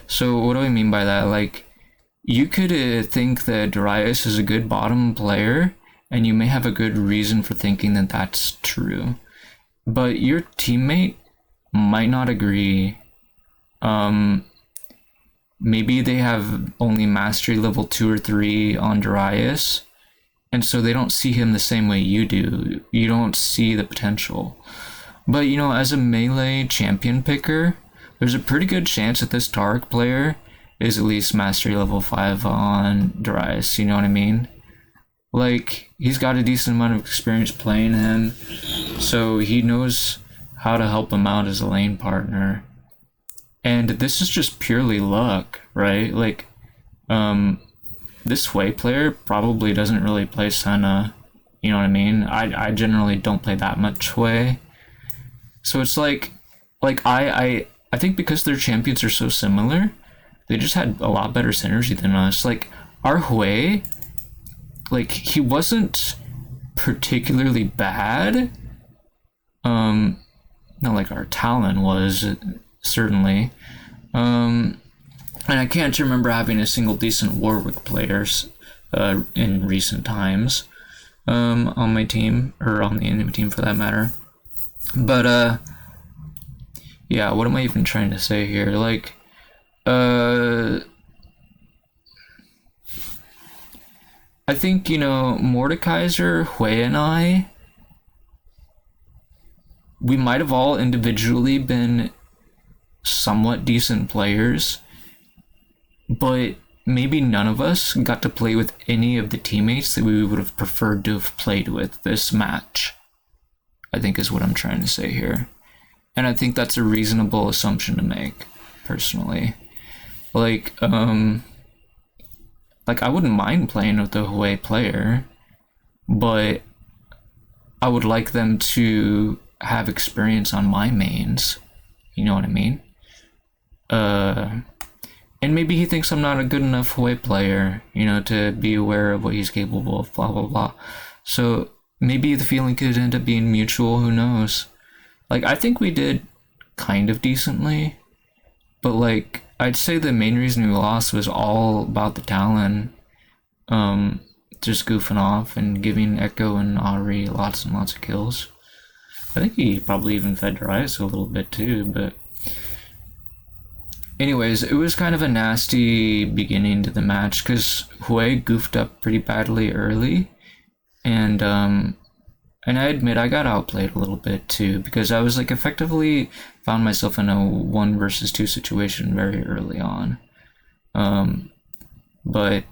Speaker 1: So what do I mean by that? Like, you could think that Darius is a good bottom player, and you may have a good reason for thinking that that's true. But your teammate might not agree. Maybe they have only mastery level 2 or 3 on Darius, and so they don't see him the same way you do. You don't see the potential. But, you know, as a melee champion picker, there's a pretty good chance that this Taric player is at least mastery level 5 on Darius, you know what I mean? Like, he's got a decent amount of experience playing him, so he knows how to help him out as a lane partner. And this is just purely luck, right? Like, this Hui player probably doesn't really play Senna, you know what I mean? I generally don't play that much Hui. So it's like I think because their champions are so similar, they just had a lot better synergy than us. Like, our Hui, like, he wasn't particularly bad. Not like our Talon was, certainly. And I can't remember having a single decent Warwick players in recent times on my team, or on the enemy team for that matter. But yeah, what am I even trying to say here? Like, I think, you know, Mordekaiser, Hui, and we might have all individually been somewhat decent players, but maybe none of us got to play with any of the teammates that we would have preferred to have played with this match, I think is what I'm trying to say here. And I think that's a reasonable assumption to make, personally. Like, I wouldn't mind playing with a Hui player, but I would like them to have experience on my mains. You know what I mean? And maybe he thinks I'm not a good enough Hui player, you know, to be aware of what he's capable of, blah, blah, blah. So maybe the feeling could end up being mutual, who knows? Like, I think we did kind of decently, but, like, I'd say the main reason we lost was all about the Talon, just goofing off and giving Echo and Ari lots and lots of kills. I think he probably even fed Darius a little bit too, but anyways, it was kind of a nasty beginning to the match because Hui goofed up pretty badly early, and I admit I got outplayed a little bit too, because I was like effectively found myself in a 1 versus 2 situation very early on. But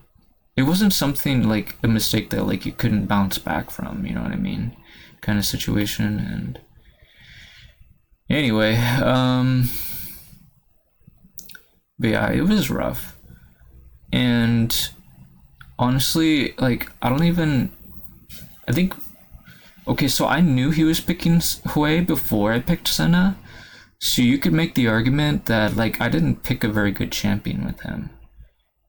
Speaker 1: it wasn't something like a mistake that like you couldn't bounce back from, you know what I mean? Kind of situation. And anyway, but yeah, it was rough. And honestly, like, I think, okay, so I knew he was picking Hui before I picked Senna, so you could make the argument that, like, I didn't pick a very good champion with him.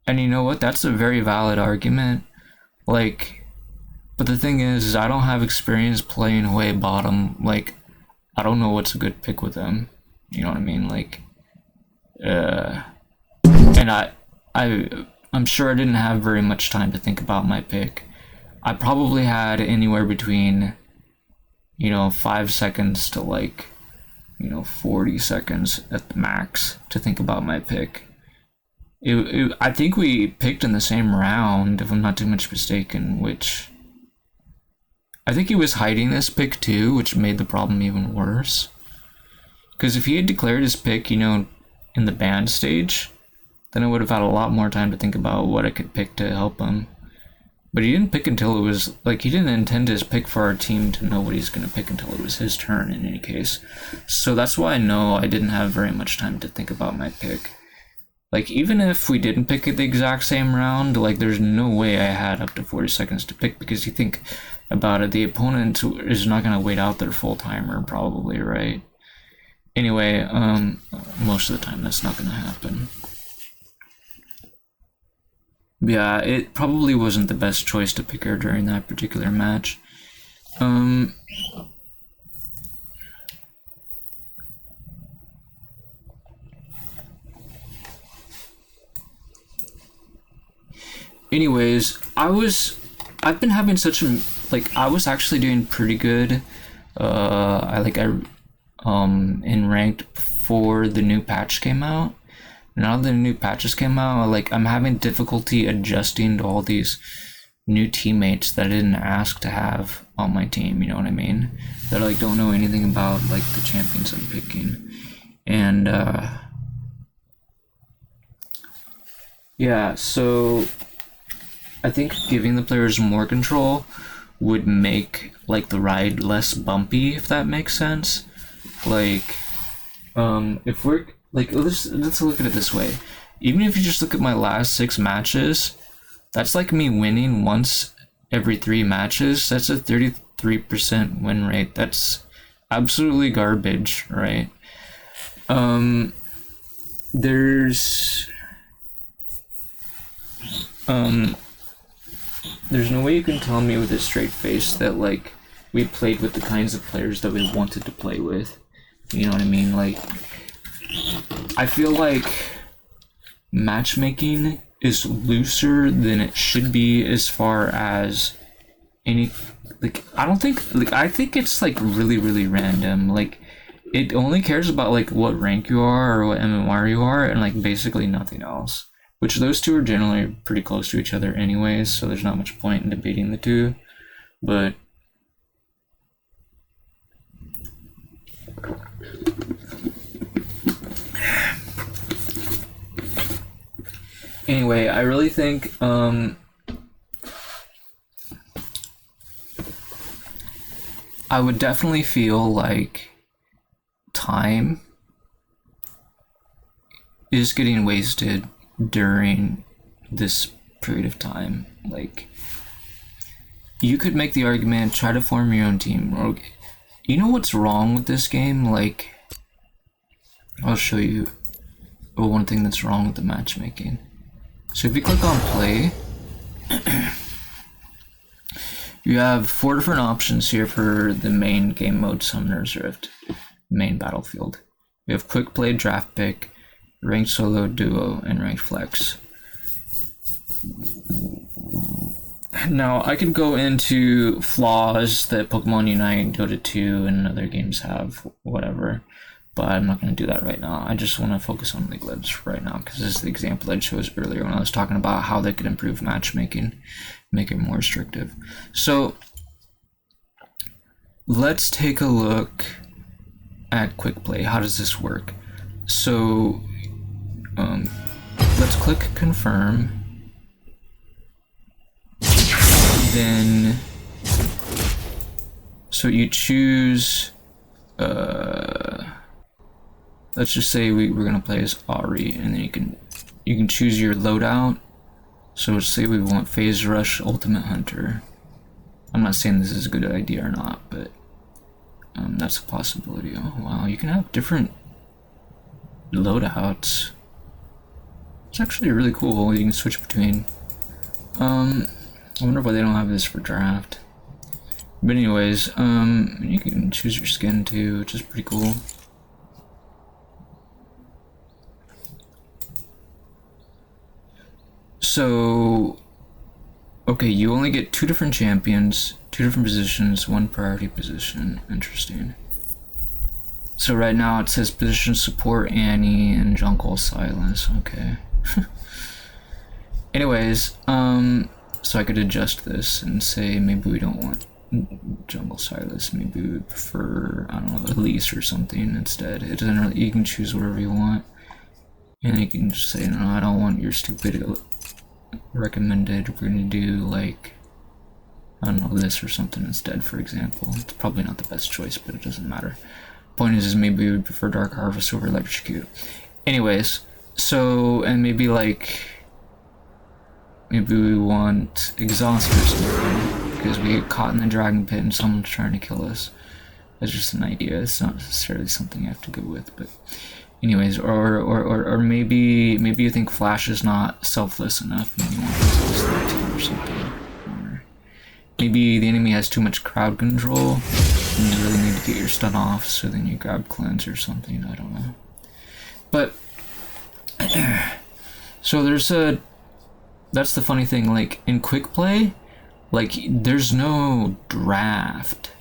Speaker 1: And you know what? That's a very valid argument. Like, But the thing is I don't have experience playing away bottom. Like, I don't know what's a good pick with them. You know what I mean? Like, and I'm sure I didn't have very much time to think about my pick. I probably had anywhere between, 5 seconds to like, 40 seconds at the max to think about my pick. I think we picked in the same round, if I'm not too much mistaken, which I think he was hiding this pick too, which made the problem even worse. Because if he had declared his pick, in the band stage, then I would have had a lot more time to think about what I could pick to help him. But he didn't pick until it was, like, he didn't intend his pick for our team to know what he's going to pick until it was his turn in any case. So that's why I know I didn't have very much time to think about my pick. Like, even if we didn't pick it the exact same round, like, there's no way I had up to 40 seconds to pick, because you think about it, the opponent is not going to wait out their full timer, probably, right? Anyway, most of the time that's not going to happen. Yeah, it probably wasn't the best choice to pick her during that particular match. Anyways, I've been having such a, like, I was actually doing pretty good. In ranked before the new patch came out. Now that the new patches came out, like, I'm having difficulty adjusting to all these new teammates that I didn't ask to have on my team, you know what I mean? That, like, don't know anything about, like, the champions I'm picking. And, yeah, so I think giving the players more control would make, like, the ride less bumpy, if that makes sense. Like, if we're, like, let's look at it this way. Even if you just look at my last 6 matches, that's like me winning once every 3 matches. That's a 33% win rate. That's absolutely garbage, right? There's no way you can tell me with a straight face that, like, we played with the kinds of players that we wanted to play with. You know what I mean? Like, I feel like matchmaking is looser than it should be as far as any, like, I think it's, like, really, really random. Like, it only cares about, like, what rank you are or what MMR you are, and, like, basically nothing else. Which those two are generally pretty close to each other anyways, so there's not much point in debating the two. But anyway, I really think I would definitely feel like time is getting wasted during this period of time. Like, you could make the argument, try to form your own team. Or, you know what's wrong with this game? Like, I'll show you one thing that's wrong with the matchmaking. So if you click on play, you have 4 different options here for the main game mode, Summoner's Rift, main battlefield. We have quick play, draft pick, ranked solo, duo, and ranked flex. Now, I could go into flaws that Pokemon Unite, Dota 2, and other games have, whatever, but I'm not going to do that right now. I just want to focus on League Legends right now, because this is the example I chose earlier when I was talking about how they could improve matchmaking, make it more restrictive. So, let's take a look at quick play. How does this work? So, let's click confirm. Then, so you choose, let's just say we're gonna play as Ari, and then you can choose your loadout. So let's say we want Phase Rush, Ultimate Hunter. I'm not saying this is a good idea or not, but that's a possibility. Oh wow, you can have different loadouts. It's actually really cool. You can switch between. I wonder why they don't have this for draft. But anyways, you can choose your skin too, which is pretty cool. So, okay, you only get 2 different champions, 2 different positions, 1 priority position. Interesting. So right now it says position support Annie and jungle Silas. Okay. Anyways, so I could adjust this and say maybe we don't want jungle Silas. Maybe we prefer, I don't know, Elise or something instead. It doesn't really, you can choose whatever you want. And you can just say, no, I don't want your stupid recommended. We're gonna do like, I don't know, this or something instead, for example. It's probably not the best choice, but it doesn't matter. Point is maybe we would prefer Dark Harvest over Electrocute. Anyways, so, and maybe like, maybe we want Exhaust or something, because we get caught in the dragon pit and someone's trying to kill us. That's just an idea, it's not necessarily something you have to go with, but anyways, or maybe you think Flash is not selfless enough, maybe you want Exhaust 13 or something. Or maybe the enemy has too much crowd control, and you really need to get your stun off, so then you grab Cleanse or something, I don't know. But, so that's the funny thing, like, in quick play, like, there's no draft.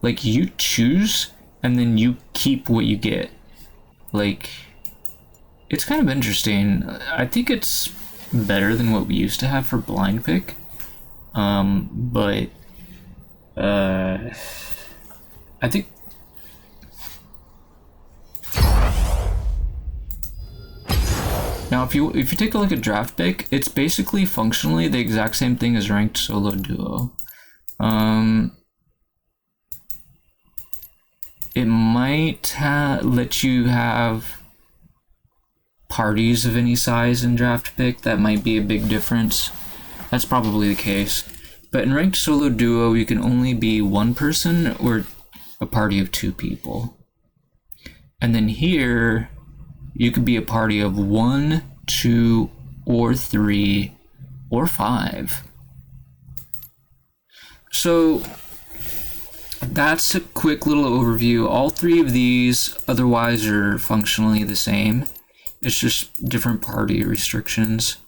Speaker 1: Like, you choose, and then you keep what you get. Like, it's kind of interesting. I think it's better than what we used to have for blind pick. But I think now if you take a look at draft pick, it's basically functionally the exact same thing as ranked solo duo. It might let you have parties of any size in draft pick. That might be a big difference. That's probably the case. But in ranked solo duo, you can only be 1 person or a party of 2 people. And then here, you could be a party of 1, 2, or 3, or 5. So that's a quick little overview. All 3 of these otherwise are functionally the same. It's just different party restrictions.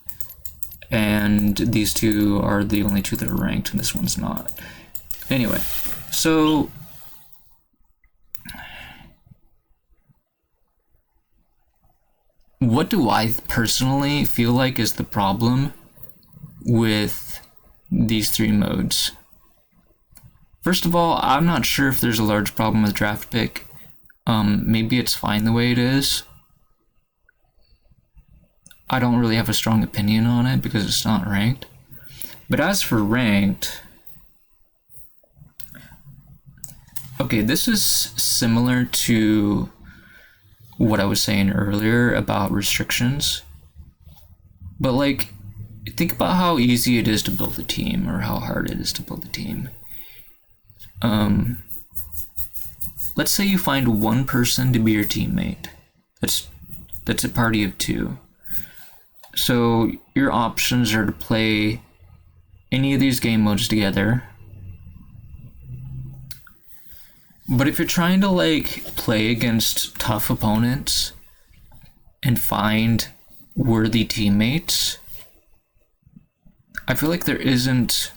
Speaker 1: And these 2 are the only 2 that are ranked, and this one's not. Anyway, so what do I personally feel like is the problem with these 3 modes? First of all, I'm not sure if there's a large problem with draft pick. Maybe it's fine the way it is. I don't really have a strong opinion on it because it's not ranked. But as for ranked, okay, this is similar to what I was saying earlier about restrictions. But like, think about how easy it is to build a team or how hard it is to build a team. Let's say you find 1 person to be your teammate. That's a party of 2. So your options are to play any of these game modes together. But if you're trying to like play against tough opponents and find worthy teammates, I feel like there isn't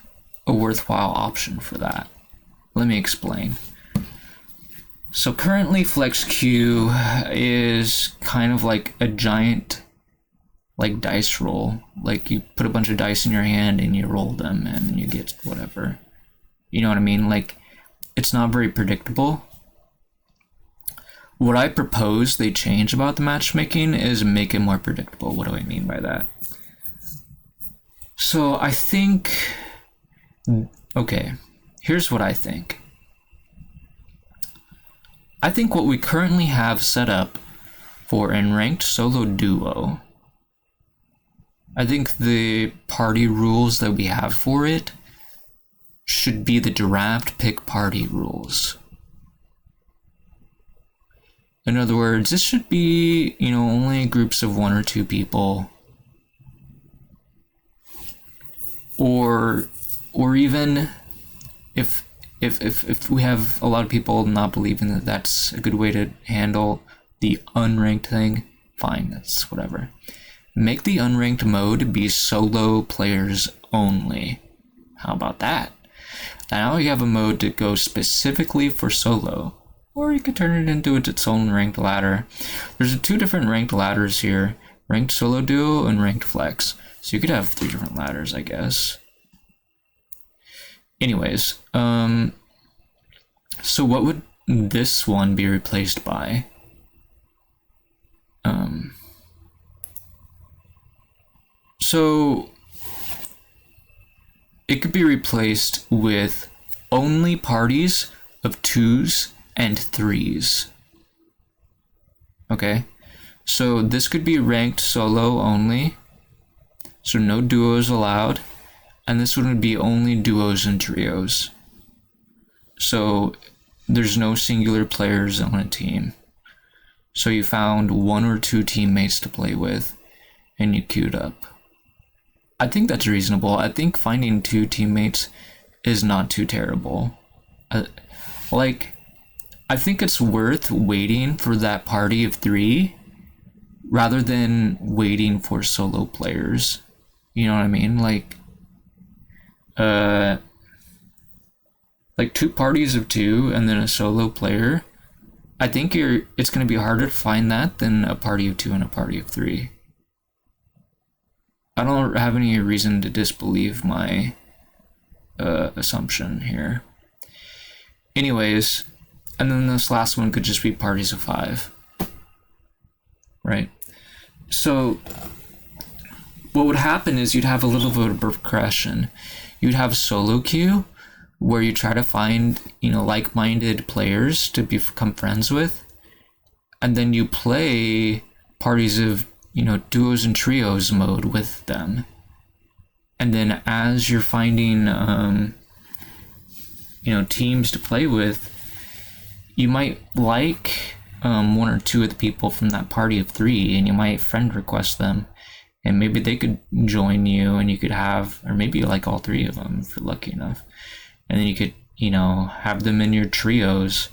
Speaker 1: a worthwhile option for that. Let me explain. So currently Flex Q is kind of like a giant like dice roll. Like you put a bunch of dice in your hand and you roll them and you get whatever. You know what I mean? Like, it's not very predictable. What I propose they change about the matchmaking is make it more predictable. What do I mean by that? So I think, okay, here's what I think. I think what we currently have set up for in ranked solo duo, I think the party rules that we have for it should be the draft pick party rules. In other words, this should be, you know, only groups of 1 or 2 people. Or even if if we have a lot of people not believing that that's a good way to handle the unranked thing, fine, that's whatever. Make the unranked mode be solo players only. How about that? Now you have a mode to go specifically for solo, or you could turn it into its own ranked ladder. There's 2 different ranked ladders here, ranked solo duo and ranked flex. So you could have 3 different ladders, I guess. Anyways, so what would this one be replaced by? So it could be replaced with only parties of 2s and 3s. Okay, so this could be ranked solo only, so no duos allowed, and this one would be only duos and trios. So there's no singular players on a team. So you found 1 or 2 teammates to play with, and you queued up. I think that's reasonable. I think finding 2 teammates is not too terrible. I think it's worth waiting for that party of 3 rather than waiting for solo players. You know what I mean? Like 2 parties of 2 and then a solo player. I think it's going to be harder to find that than a party of 2 and a party of 3. I don't have any reason to disbelieve my assumption here. Anyways, and then this last one could just be parties of 5. Right? So what would happen is you'd have a little bit of progression. You'd have solo queue where you try to find, like-minded players to become friends with, and then you play parties of duos and trios mode with them. And then as you're finding teams to play with, you might like 1 or 2 of the people from that party of 3, and you might friend request them, and maybe they could join you, and you could have, or maybe you like all 3 of them if you're lucky enough, and then you could have them in your trios.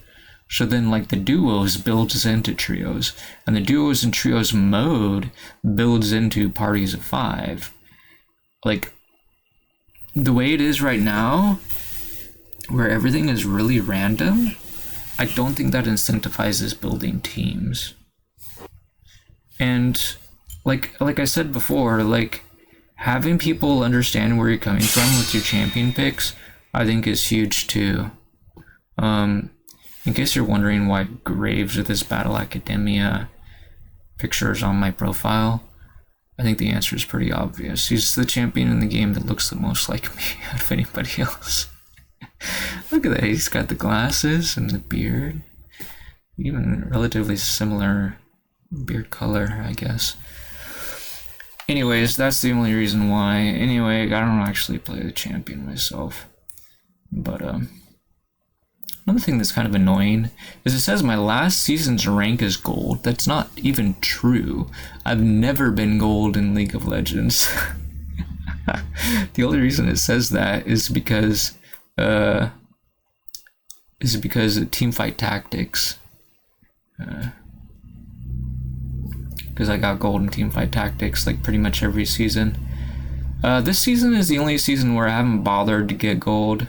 Speaker 1: So then the duos builds into trios, and the duos and trios mode builds into parties of 5. The way it is right now, where everything is really random, I don't think that incentivizes building teams. And like I said before, having people understand where you're coming from with your champion picks, I think is huge too. In case you're wondering why Graves with his Battle Academia picture is on my profile, I think the answer is pretty obvious. He's the champion in the game that looks the most like me out of anybody else. Look at that, he's got the glasses and the beard. Even relatively similar beard color, I guess. Anyways, that's the only reason why. Anyway, I don't actually play the champion myself. But, another thing that's kind of annoying is it says my last season's rank is gold. That's not even true. I've never been gold in League of Legends. The only reason it says that is because of Teamfight Tactics. Because I got gold in Teamfight Tactics pretty much every season. This season is the only season where I haven't bothered to get gold.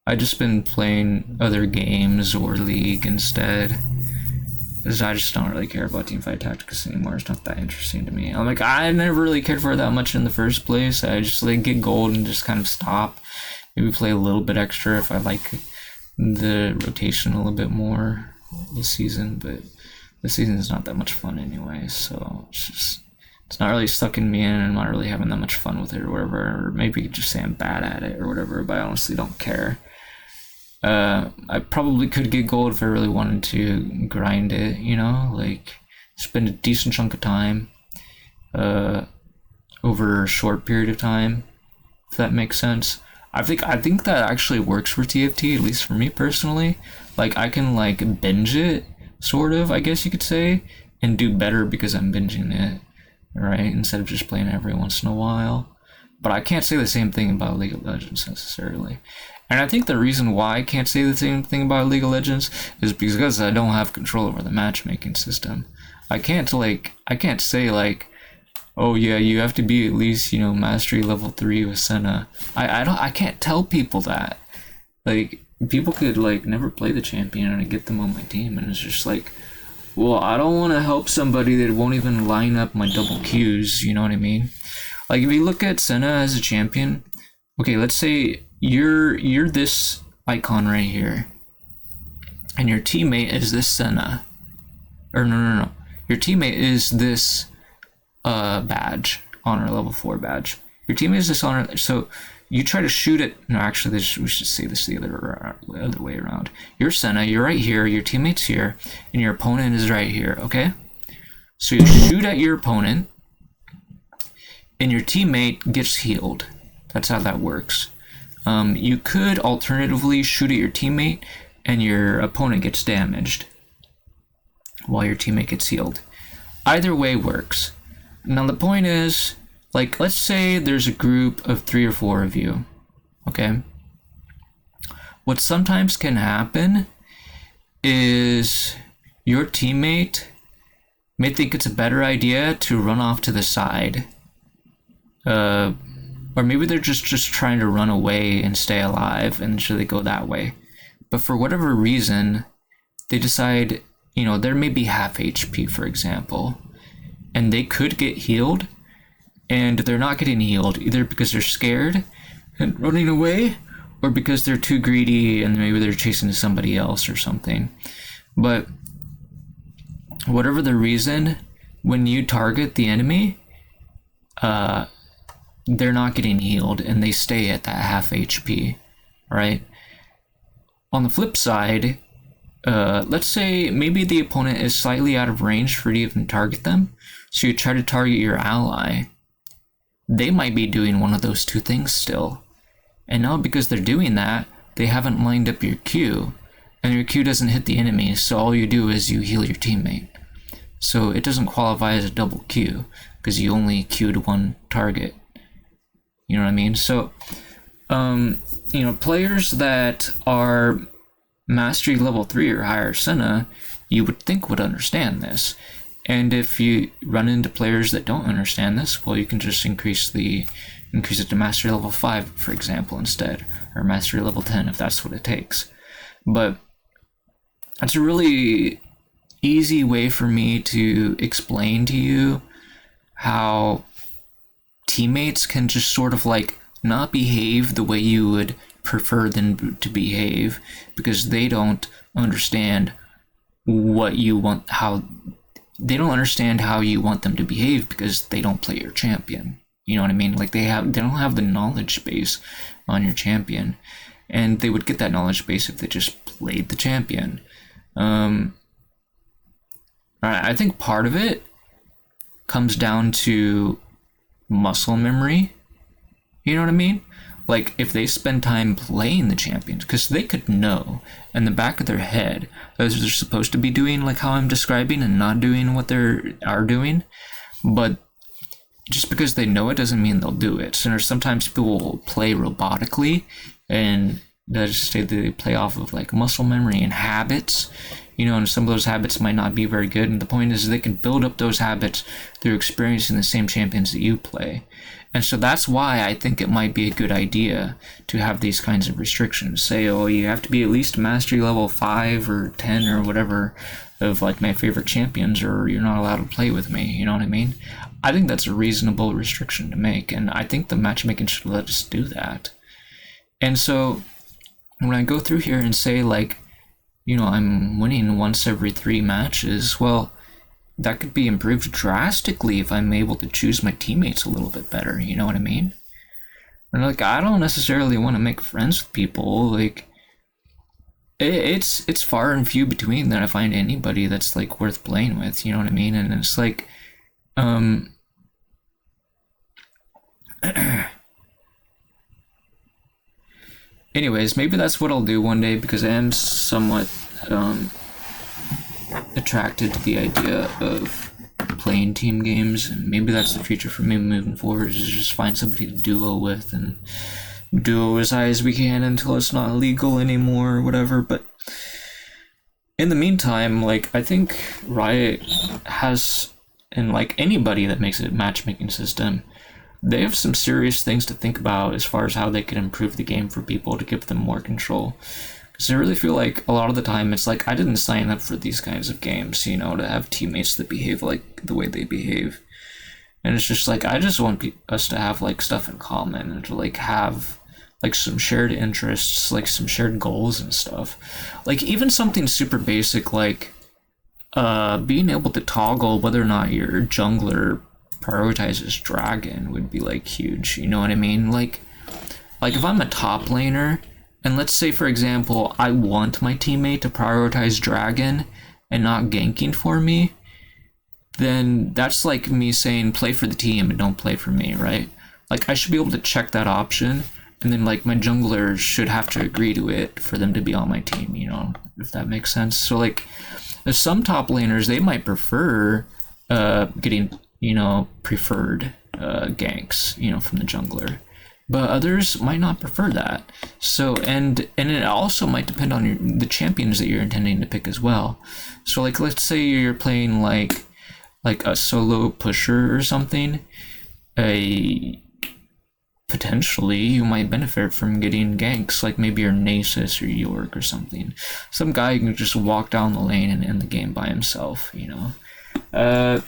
Speaker 1: I've just been playing other games or League instead, because I just don't really care about Teamfight Tactics anymore. It's not that interesting to me. I never really cared for it that much in the first place. I just get gold and just kind of stop. Maybe play a little bit extra if I like the rotation a little bit more this season, but this season is not that much fun anyway, so it's not really sucking me in, and I'm not really having that much fun with it or whatever, or maybe just say I'm bad at it or whatever, but I honestly don't care. I probably could get gold if I really wanted to grind it, spend a decent chunk of time over a short period of time, if that makes sense. I think that actually works for TFT, at least for me personally. I can binge it, sort of, I guess you could say, and do better because I'm binging it, right, instead of just playing every once in a while. But I can't say the same thing about League of Legends necessarily. And I think the reason why I can't say the same thing about League of Legends is because I don't have control over the matchmaking system. I can't say like, oh yeah, you have to be at least, mastery level 3 with Senna. I can't tell people that. Like, people could like never play the champion and I get them on my team, and it's just like, well, I don't want to help somebody that won't even line up my double Qs, you know what I mean? Like, if you look at Senna as a champion, okay, let's say you're this icon right here, and your teammate is this Senna. Or no. Your teammate is this badge, honor level 4 badge. Your teammate is this honor, so you try to shoot it. No, actually, we should say this the other way around. You're Senna, you're right here, your teammate's here, and your opponent is right here, okay? So you shoot at your opponent, and your teammate gets healed. That's how that works. You could alternatively shoot at your teammate, and your opponent gets damaged while your teammate gets healed. Either way works. Now the point is, like, let's say there's a group of 3 or 4 of you, okay? What sometimes can happen is your teammate may think it's a better idea to run off to the side. Or maybe they're just trying to run away and stay alive, and so they go that way. But for whatever reason, they decide, there may be half HP, for example, and they could get healed, and they're not getting healed either because they're scared and running away, or because they're too greedy and maybe they're chasing somebody else or something. But whatever the reason, when you target the enemy, they're not getting healed and they stay at that half HP, right? On the flip side, let's say maybe the opponent is slightly out of range for you to even target them, so you try to target your ally. They might be doing one of those two things still. And now because they're doing that, they haven't lined up your Q, and your Q doesn't hit the enemy, so all you do is you heal your teammate. So it doesn't qualify as a double Q, because you only Q'd one target. You know what I mean? So, players that are mastery level 3 or higher Senna, you would think would understand this. And if you run into players that don't understand this, well, you can just increase it to mastery level 5, for example, instead, or mastery level 10 if that's what it takes. But that's a really easy way for me to explain to you how teammates can just sort of like not behave the way you would prefer them to behave, because they don't understand what you want, they don't understand how you want them to behave, because they don't play your champion. You know what I mean? Like they don't have the knowledge base on your champion, and they would get that knowledge base if they just played the champion. I think part of it comes down to muscle memory. You know what I mean? Like if they spend time playing the champions, because they could know in the back of their head that they're supposed to be doing like how I'm describing and not doing what they are doing, but just because they know it doesn't mean they'll do it. So sometimes people will play robotically, and they play off of like muscle memory and habits, and some of those habits might not be very good. And the point is they can build up those habits through experiencing the same champions that you play. And so that's why I think it might be a good idea to have these kinds of restrictions. Say, oh, you have to be at least mastery level 5 or 10 or whatever of like my favorite champions, or you're not allowed to play with me. You know what I mean? I think that's a reasonable restriction to make, and I think the matchmaking should let us do that. And so when I go through here and say like, I'm winning once every 3 matches, well, that could be improved drastically if I'm able to choose my teammates a little bit better, you know what I mean? And like, I don't necessarily want to make friends with people, like, it's far and few between that I find anybody that's like worth playing with, you know what I mean? And it's like, anyways, maybe that's what I'll do one day, because I am somewhat attracted to the idea of playing team games, and maybe that's the future for me moving forward, is just find somebody to duo with and duo as high as we can until it's not legal anymore or whatever. But in the meantime, like, I think Riot has, and like anybody that makes a matchmaking system, they have some serious things to think about as far as how they can improve the game for people to give them more control. Because I really feel like a lot of the time it's like, I didn't sign up for these kinds of games, you know, to have teammates that behave like the way they behave. And it's just like, I just want us to have like stuff in common and to like have like some shared interests, like some shared goals and stuff. Like even something super basic like being able to toggle whether or not your jungler prioritizes dragon would be like huge, you know what I mean? Like if I'm a top laner, and let's say for example I want my teammate to prioritize dragon and not ganking for me, then that's like me saying play for the team and don't play for me, right? Like I should be able to check that option, and then like my jungler should have to agree to it for them to be on my team, you know, if that makes sense. So like there's some top laners, they might prefer getting, you know, preferred ganks, you know, from the jungler, but others might not prefer that. So and it also might depend on the champions that you're intending to pick as well. So like let's say you're playing like a solo pusher or something, potentially you might benefit from getting ganks, like maybe your Nasus or York or something. Some guy who can just walk down the lane and end the game by himself, you know.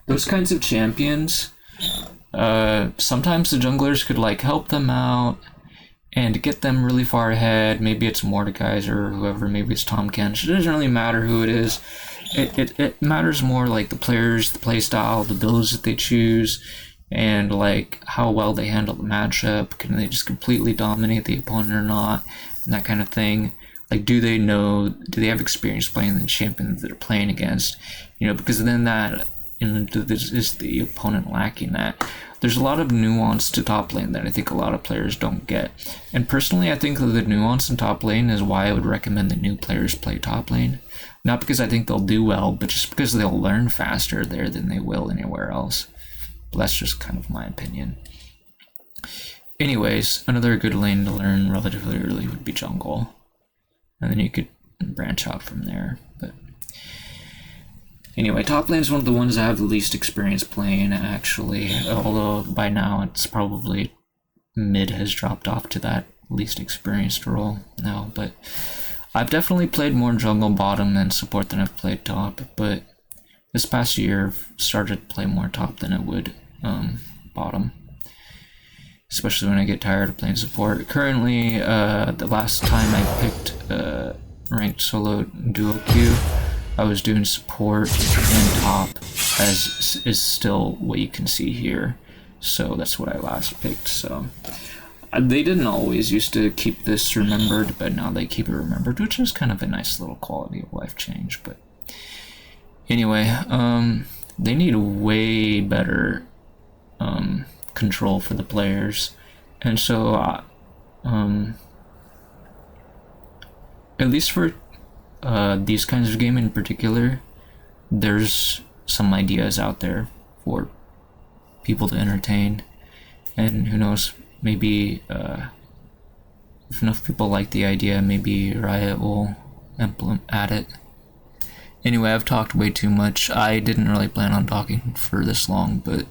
Speaker 1: Those kinds of champions, sometimes the junglers could like help them out and get them really far ahead. Maybe it's Mordekaiser or whoever, maybe it's Tom Kench. It doesn't really matter who it is. It matters more like the players, the play style, the builds that they choose, and like how well they handle the matchup. Can they just completely dominate the opponent or not, and that kind of thing. Like, do they have experience playing the champion that they're playing against, you know? Because then that, is the opponent lacking that? There's a lot of nuance to top lane that I think a lot of players don't get. And personally, I think that the nuance in top lane is why I would recommend the new players play top lane. Not because I think they'll do well, but just because they'll learn faster there than they will anywhere else. But that's just kind of my opinion. Anyways, another good lane to learn relatively early would be jungle. And then you could branch out from there. But anyway, top lane is one of the ones I have the least experience playing, actually. Although by now it's probably mid has dropped off to that least experienced role now. But I've definitely played more jungle bottom and support than I've played top. But this past year I've started to play more top than I would bottom. Especially when I get tired of playing support. Currently, the last time I picked ranked solo duo queue, I was doing support and top, as is still what you can see here. So that's what I last picked. So they didn't always used to keep this remembered, but now they keep it remembered, which is kind of a nice little quality of life change. But anyway, they need way better control for the players, and so at least for these kinds of game in particular, there's some ideas out there for people to entertain, and who knows, maybe if enough people like the idea, maybe Riot will add it. Anyway, I've talked way too much. I didn't really plan on talking for this long, but